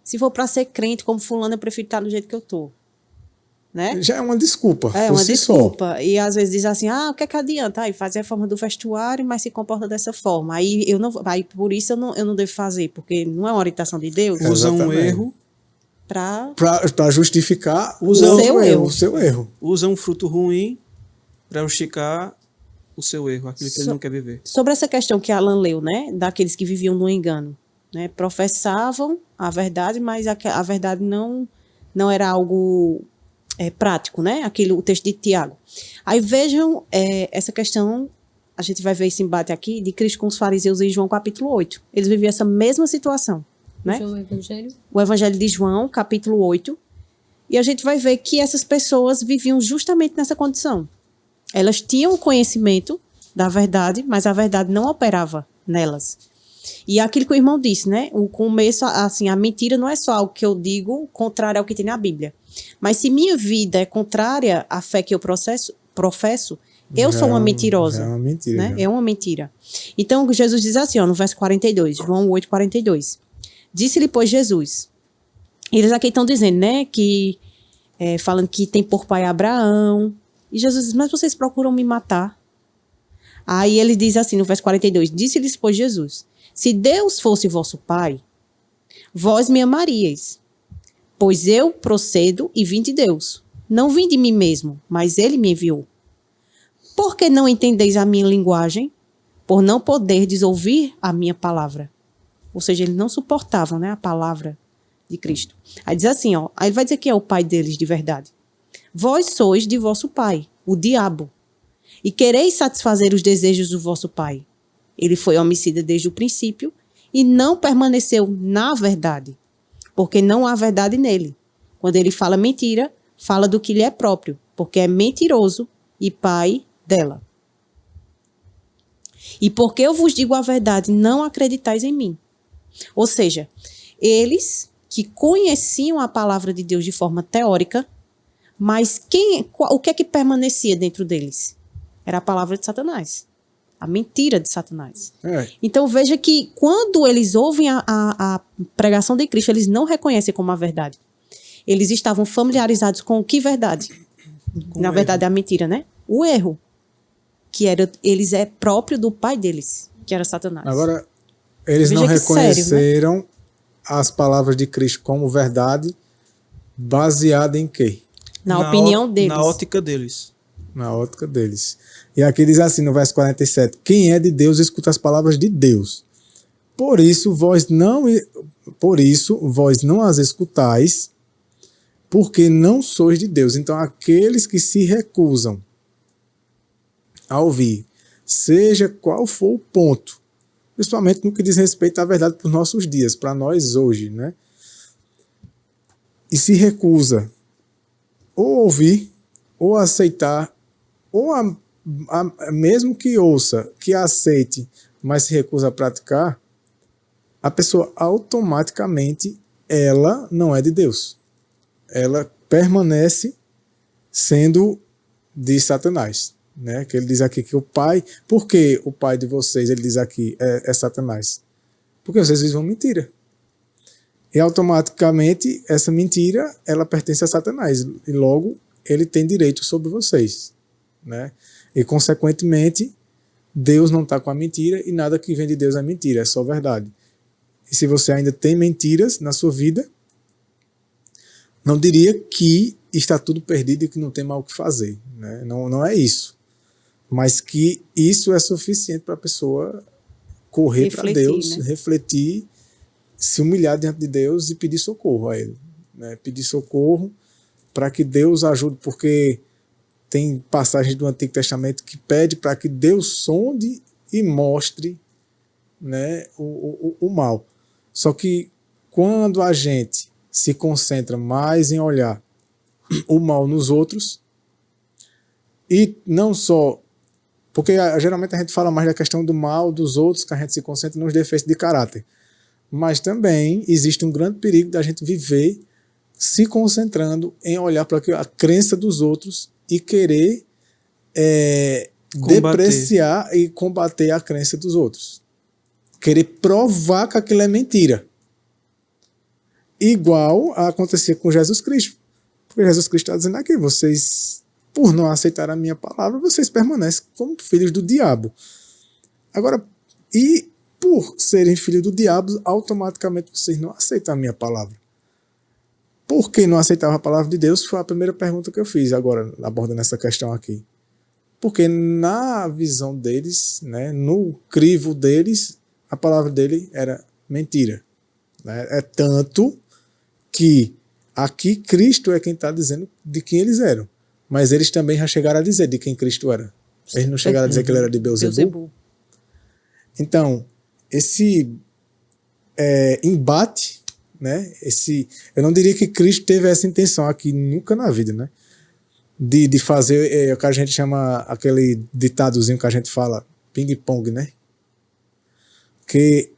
se for para ser crente como fulano, eu prefiro estar do jeito que eu tô. Né? Já é uma desculpa. É uma desculpa. E às vezes diz assim, o que é que adianta? Aí fazer a forma do vestuário, mas se comporta dessa forma. Aí por isso eu não devo fazer, porque não é uma orientação de Deus. Usa um erro para justificar o seu erro. Usa um fruto ruim para justificar o seu erro, aquilo que ele não quer viver. Sobre essa questão que Alan leu, né, daqueles que viviam no engano, né, professavam a verdade, mas a verdade não era algo prático, né, o texto de Tiago. Aí vejam essa questão, a gente vai ver esse embate aqui de Cristo com os fariseus em João capítulo 8. Eles viviam essa mesma situação. Né? O Evangelho de João, capítulo 8. E a gente vai ver que essas pessoas viviam justamente nessa condição. Elas tinham o conhecimento da verdade, mas a verdade não operava nelas. E aquilo que o irmão disse, né? O começo, assim, a mentira não é só algo que eu digo contrário ao que tem na Bíblia. Mas se minha vida é contrária à fé que eu professo, eu sou uma mentirosa. É uma mentira. Né? É uma mentira. Então, Jesus diz assim, no verso 42, João 8, 42. Disse-lhe, pois, Jesus. Eles aqui estão dizendo, né, que falando que tem por pai Abraão. E Jesus diz, mas vocês procuram me matar. Aí ele diz assim, no verso 42, disse-lhes, pois, Jesus, se Deus fosse vosso pai, vós me amaríeis, pois eu procedo e vim de Deus. Não vim de mim mesmo, mas ele me enviou. Por que não entendeis a minha linguagem? Por não poderdes ouvir a minha palavra. Ou seja, eles não suportavam, né, a palavra de Cristo. Aí diz assim, aí ele vai dizer que é o pai deles de verdade. Vós sois de vosso pai, o diabo, e quereis satisfazer os desejos do vosso pai. Ele foi homicida desde o princípio e não permaneceu na verdade, porque não há verdade nele. Quando ele fala mentira, fala do que lhe é próprio, porque é mentiroso e pai dela. E porque eu vos digo a verdade, não acreditais em mim. Ou seja, eles que conheciam a palavra de Deus de forma teórica, mas o que é que permanecia dentro deles? Era a palavra de Satanás. A mentira de Satanás. Então veja que quando eles ouvem a pregação de Cristo, eles não reconhecem como a verdade. Eles estavam familiarizados com o que verdade? Na verdade é a mentira, né? O erro. Que eles é próprio do pai deles, que era Satanás. Agora, eles não reconheceram sério, né? As palavras de Cristo como verdade, baseada em quê? Na opinião deles. Na ótica deles. Na ótica deles. E aqui diz assim no verso 47, quem é de Deus escuta as palavras de Deus. Por isso vós não as escutais, porque não sois de Deus. Então aqueles que se recusam a ouvir, seja qual for o ponto, principalmente no que diz respeito à verdade para os nossos dias, para nós hoje, né? E se recusa ou ouvir, ou aceitar, ou mesmo que ouça, que aceite, mas se recusa a praticar, a pessoa automaticamente, ela não é de Deus. Ela permanece sendo de Satanás. Né? Que ele diz aqui que o pai... Por que o pai de vocês, ele diz aqui, é Satanás? Porque vocês vivem uma mentira. E automaticamente, essa mentira, ela pertence a Satanás. E logo, ele tem direito sobre vocês. Né? E, consequentemente, Deus não está com a mentira e nada que vem de Deus é mentira, é só verdade. E se você ainda tem mentiras na sua vida, não diria que está tudo perdido e que não tem mais o que fazer. Né? Não é isso. Mas que isso é suficiente para a pessoa correr para Deus, né? Refletir, se humilhar diante de Deus e pedir socorro a Ele. Né? Pedir socorro para que Deus ajude, porque tem passagens do Antigo Testamento que pede para que Deus sonde e mostre, né, o mal. Só que quando a gente se concentra mais em olhar o mal nos outros, e não só... Porque geralmente a gente fala mais da questão do mal dos outros, que a gente se concentra nos defeitos de caráter. Mas também existe um grande perigo da gente viver se concentrando em olhar para a crença dos outros e querer depreciar e combater a crença dos outros. Querer provar que aquilo é mentira. Igual a acontecer com Jesus Cristo. Porque Jesus Cristo está dizendo aqui, vocês, por não aceitar a minha palavra, vocês permanecem como filhos do diabo. Agora, e por serem filhos do diabo, automaticamente vocês não aceitam a minha palavra. Por que não aceitavam a palavra de Deus? Foi a primeira pergunta que eu fiz agora, abordando essa questão aqui. Porque na visão deles, né, no crivo deles, a palavra dele era mentira. Né? É tanto que aqui Cristo é quem está dizendo de quem eles eram. Mas eles também já chegaram a dizer de quem Cristo era. Eles não chegaram a dizer que ele era de Beelzebul. Então, esse embate, né, eu não diria que Cristo teve essa intenção aqui nunca na vida, né, de fazer o que a gente chama, aquele ditadozinho que a gente fala, ping-pong, né? Que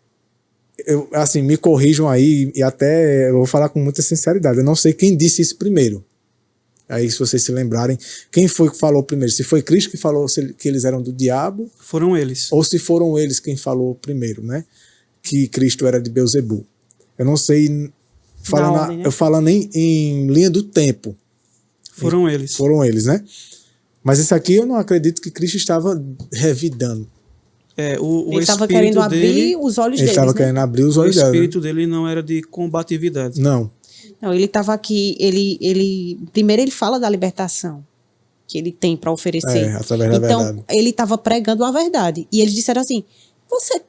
assim, me corrijam aí, e até eu vou falar com muita sinceridade, eu não sei quem disse isso primeiro. Aí, se vocês se lembrarem, quem foi que falou primeiro? Se foi Cristo que falou que eles eram do diabo? Foram eles. Ou se foram eles quem falou primeiro, né? Que Cristo era de Beelzebul. Eu não sei, falando, né? Eu falando em linha do tempo. Foram eles. Foram eles, né? Mas isso aqui eu não acredito que Cristo estava revidando. Ele estava querendo abrir os olhos deles. Ele estava querendo abrir os olhos deles. O espírito dele não era de combatividade. Não, ele estava aqui, primeiro ele fala da libertação que ele tem para oferecer. Através da verdade. Então, ele estava pregando a verdade. E eles disseram assim,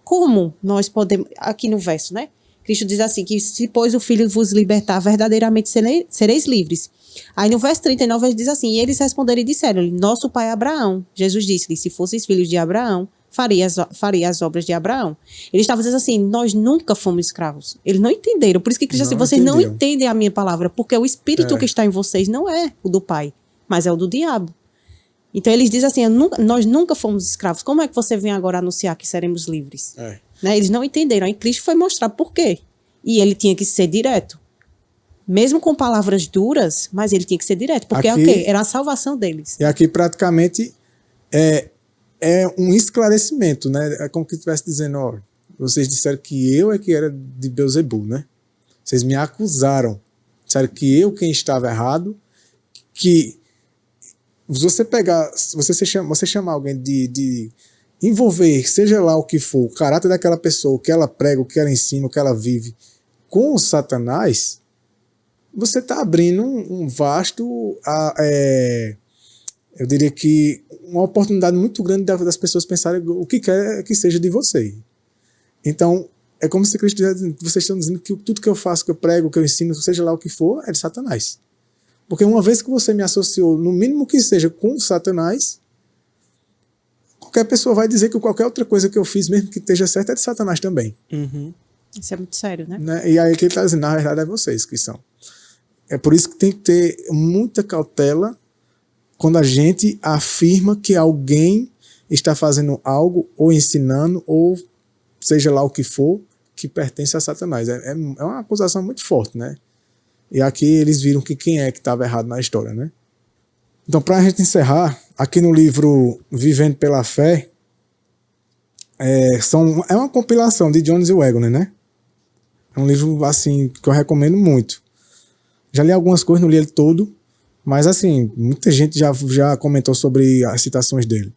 como nós podemos... Aqui no verso, né? Cristo diz assim, que se pois o Filho vos libertar, verdadeiramente sereis livres. Aí no verso 39 ele diz assim, e eles responderam e disseram-lhe, nosso pai Abraão. Jesus disse-lhe, se fosseis filhos de Abraão, faria as obras de Abraão. Eles estavam dizendo assim, nós nunca fomos escravos. Eles não entenderam. Por isso que Cristo disse, vocês não entendem a minha palavra, porque o espírito que está em vocês não é o do pai, mas é o do diabo. Então eles dizem assim, nós nunca fomos escravos. Como é que você vem agora anunciar que seremos livres? Né? Eles não entenderam. Aí Cristo foi mostrar por quê. E ele tinha que ser direto. Mesmo com palavras duras, mas ele tinha que ser direto. Porque aqui, era a salvação deles. E aqui praticamente é um esclarecimento, né? É como que estivesse dizendo, ó, vocês disseram que eu é que era de Beelzebul, né? Vocês me acusaram. Disseram que eu quem estava errado, que você chamar alguém de envolver, seja lá o que for, o caráter daquela pessoa, o que ela prega, o que ela ensina, o que ela vive, com o Satanás, você está abrindo um vasto eu diria que uma oportunidade muito grande das pessoas pensarem o que quer que seja de você. Então, é como se Cristo estivesse dizendo, vocês estão dizendo que tudo que eu faço, que eu prego, que eu ensino, seja lá o que for, é de Satanás. Porque uma vez que você me associou, no mínimo que seja, com Satanás, qualquer pessoa vai dizer que qualquer outra coisa que eu fiz, mesmo que esteja certa, é de Satanás também. Isso é muito sério, né? E aí que ele está dizendo, na verdade, é vocês que são. É por isso que tem que ter muita cautela quando a gente afirma que alguém está fazendo algo, ou ensinando, ou seja lá o que for, que pertence a Satanás. É uma acusação muito forte, né? E aqui eles viram que quem é que estava errado na história, né? Então, para a gente encerrar, aqui no livro Vivendo pela Fé, é uma compilação de Jones e Waggoner, né? É um livro, assim, que eu recomendo muito. Já li algumas coisas, não li ele todo, mas, assim, muita gente já comentou sobre as citações dele.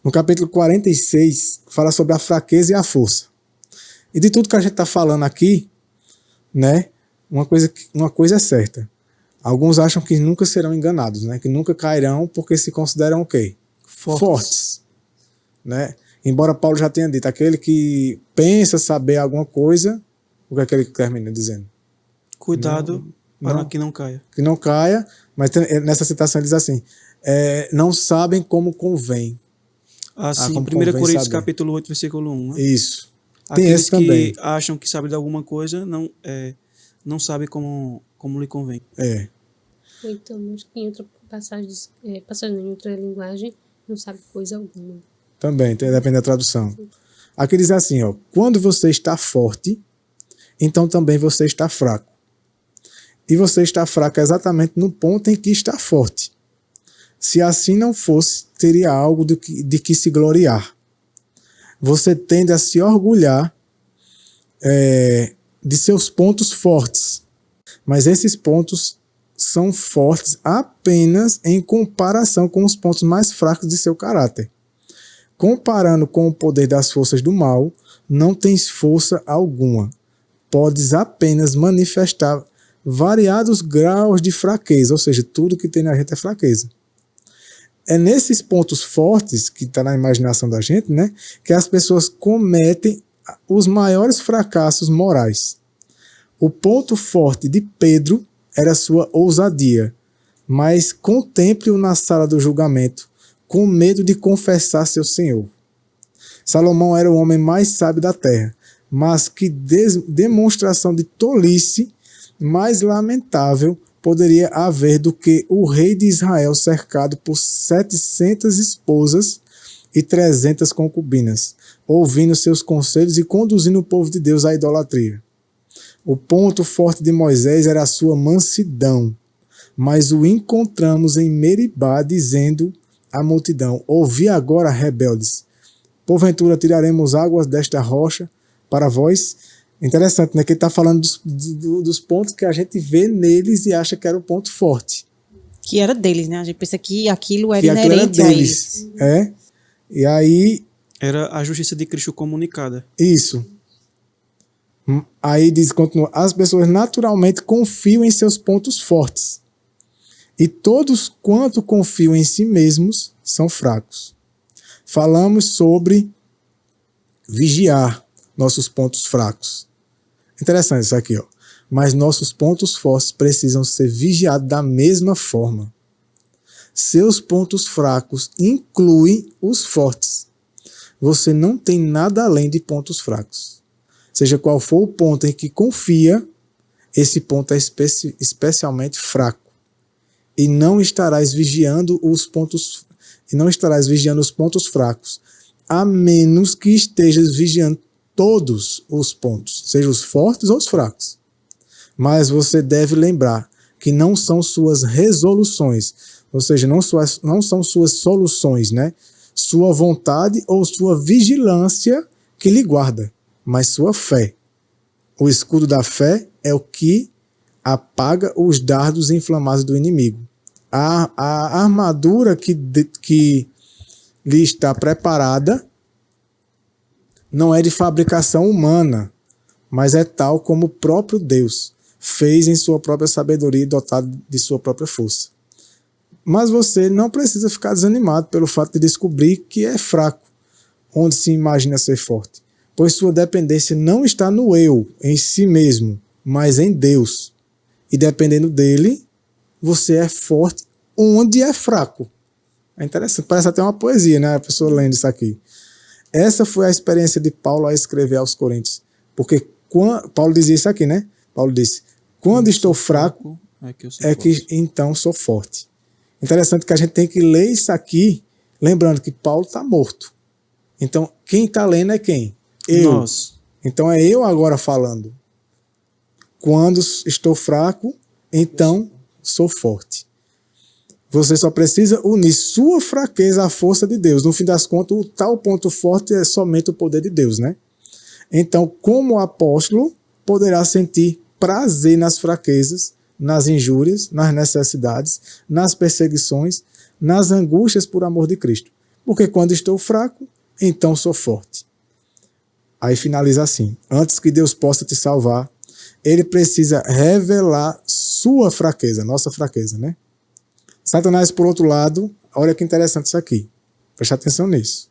No capítulo 46, fala sobre a fraqueza e a força. E de tudo que a gente está falando aqui, né, uma coisa é certa. Alguns acham que nunca serão enganados, né, que nunca cairão porque se consideram o quê? Fortes. Né? Embora Paulo já tenha dito, aquele que pensa saber alguma coisa, o que é que ele termina dizendo? Cuidado para que não caia. Que não caia, mas nessa citação ele diz assim, não sabem como convém. Assim, 1 Coríntios capítulo 8, versículo 1. Né? Isso. Tem aqueles esse também. Que acham que sabem de alguma coisa, não sabem como lhe convém. Ou então, em outra passagem em outra linguagem, não sabe coisa alguma. Também, depende da tradução. Sim. Aqui diz assim, ó, quando você está forte, então também você está fraco. E você está fraco exatamente no ponto em que está forte. Se assim não fosse, teria algo de que se gloriar. Você tende a se orgulhar de seus pontos fortes, mas esses pontos são fortes apenas em comparação com os pontos mais fracos de seu caráter. Comparando com o poder das forças do mal, não tens força alguma. Podes apenas manifestar variados graus de fraqueza, ou seja, tudo que tem na gente é fraqueza. É nesses pontos fortes, que está na imaginação da gente, né, que as pessoas cometem os maiores fracassos morais. O ponto forte de Pedro era sua ousadia, mas contemple-o na sala do julgamento, com medo de confessar seu Senhor. Salomão era o homem mais sábio da terra, mas que demonstração de tolice mais lamentável poderia haver do que o rei de Israel cercado por 700 esposas e 300 concubinas, ouvindo seus conselhos e conduzindo o povo de Deus à idolatria. O ponto forte de Moisés era a sua mansidão, mas o encontramos em Meribá dizendo à multidão, ouvi agora, rebeldes, porventura tiraremos águas desta rocha para vós. Interessante, né? Que ele está falando dos pontos que a gente vê neles e acha que era o ponto forte. Que era deles, né? A gente pensa que aquilo era inerente a eles. E aí... Era a justiça de Cristo comunicada. Isso. Aí diz, continua, as pessoas naturalmente confiam em seus pontos fortes. E todos quanto confiam em si mesmos são fracos. Falamos sobre vigiar nossos pontos fracos. Interessante isso aqui, ó. Mas nossos pontos fortes precisam ser vigiados da mesma forma. Seus pontos fracos incluem os fortes. Você não tem nada além de pontos fracos. Seja qual for o ponto em que confia, esse ponto é especialmente fraco. E não estarás vigiando os pontos fracos, a menos que estejas vigiando todos os pontos, sejam os fortes ou os fracos. Mas você deve lembrar que não são suas resoluções, ou seja, não são suas soluções, né? Sua vontade ou sua vigilância que lhe guarda, mas sua fé. O escudo da fé é o que apaga os dardos inflamados do inimigo. A armadura que lhe está preparada não é de fabricação humana, mas é tal como o próprio Deus fez em sua própria sabedoria e dotado de sua própria força. Mas você não precisa ficar desanimado pelo fato de descobrir que é fraco, onde se imagina ser forte, pois sua dependência não está no eu, em si mesmo, mas em Deus. E dependendo dele, você é forte onde é fraco. É interessante, parece até uma poesia, né? A pessoa lendo isso aqui. Essa foi a experiência de Paulo ao escrever aos Coríntios. Porque Paulo dizia isso aqui, né? Paulo disse, quando estou fraco, é que então sou forte. Interessante que a gente tem que ler isso aqui, lembrando que Paulo está morto. Então, quem está lendo é quem? Eu. Nós. Então, é eu agora falando. Quando estou fraco, então sou forte. Você só precisa unir sua fraqueza à força de Deus. No fim das contas, o tal ponto forte é somente o poder de Deus, né? Então, como apóstolo, poderá sentir prazer nas fraquezas, nas injúrias, nas necessidades, nas perseguições, nas angústias por amor de Cristo. Porque quando estou fraco, então sou forte. Aí finaliza assim. Antes que Deus possa te salvar, ele precisa revelar sua fraqueza, nossa fraqueza, né? Satanás, por outro lado, olha que interessante isso aqui. Preste atenção nisso.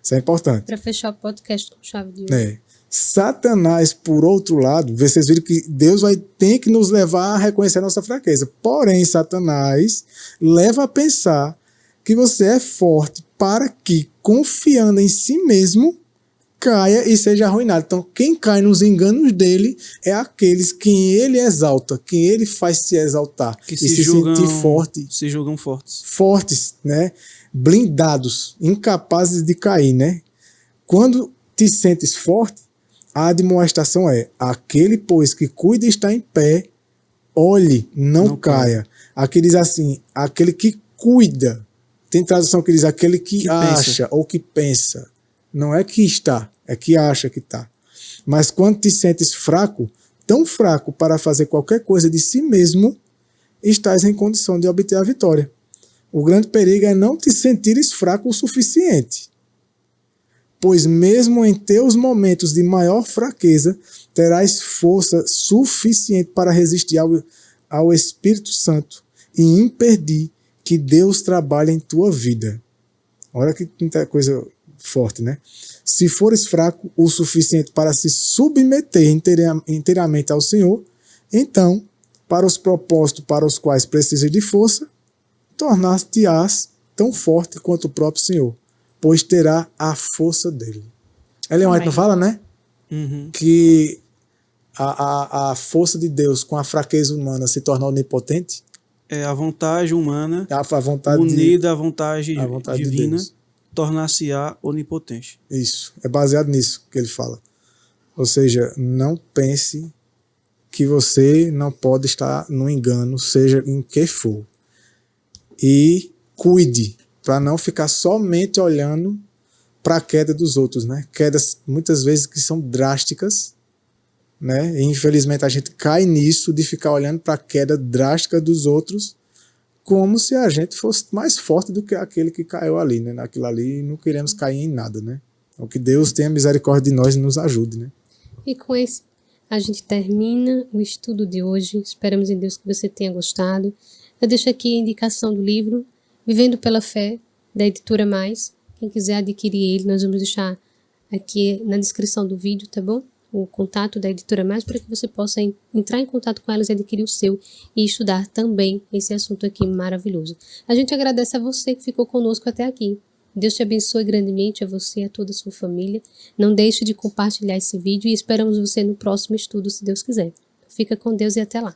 Isso é importante. Para fechar o podcast com chave de ouro. Satanás, por outro lado, vocês viram que Deus tem que nos levar a reconhecer a nossa fraqueza. Porém, Satanás leva a pensar que você é forte para que, confiando em si mesmo, caia e seja arruinado. Então, quem cai nos enganos dele é aqueles que ele exalta, quem ele faz se exaltar que e se sentir forte. Se julgam fortes. Fortes, né? Blindados, incapazes de cair, né? Quando te sentes forte, a admoestação é: aquele, pois, que cuida e está em pé, olhe, não caia. Aqui diz assim, aquele que cuida. Tem tradução que diz aquele que acha ou que pensa. Não é que está, é que acha que está. Mas quando te sentes fraco, tão fraco para fazer qualquer coisa de si mesmo, estás em condição de obter a vitória. O grande perigo é não te sentires fraco o suficiente. Pois mesmo em teus momentos de maior fraqueza, terás força suficiente para resistir ao Espírito Santo e impedir que Deus trabalhe em tua vida. Olha que coisa forte, né? Se fores fraco o suficiente para se submeter inteiramente ao Senhor, então, para os propósitos para os quais precisas de força, tornar-te-ás tão forte quanto o próprio Senhor, pois terá a força dele. Ellen White não fala, né? Uhum. Que a força de Deus com a fraqueza humana se torna onipotente. É a vontade humana A vontade unida à vontade de divina, Deus. Tornar-se-á onipotente. Isso, é baseado nisso que ele fala. Ou seja, não pense que você não pode estar no engano, seja em que for. E cuide, para não ficar somente olhando para a queda dos outros, né? Quedas muitas vezes que são drásticas, né? E infelizmente a gente cai nisso de ficar olhando para a queda drástica dos outros como se a gente fosse mais forte do que aquele que caiu ali, né? Naquilo ali não queremos cair em nada, né? Então que Deus tenha misericórdia de nós e nos ajude, né? E com esse, a gente termina o estudo de hoje. Esperamos em Deus que você tenha gostado. Eu deixo aqui a indicação do livro Vivendo pela Fé, da Editora Mais. Quem quiser adquirir ele, nós vamos deixar aqui na descrição do vídeo, tá bom? O contato da Editora Mais, para que você possa entrar em contato com elas e adquirir o seu e estudar também esse assunto aqui maravilhoso. A gente agradece a você que ficou conosco até aqui. Deus te abençoe grandemente, a você e a toda a sua família. Não deixe de compartilhar esse vídeo e esperamos você no próximo estudo, se Deus quiser. Fica com Deus e até lá.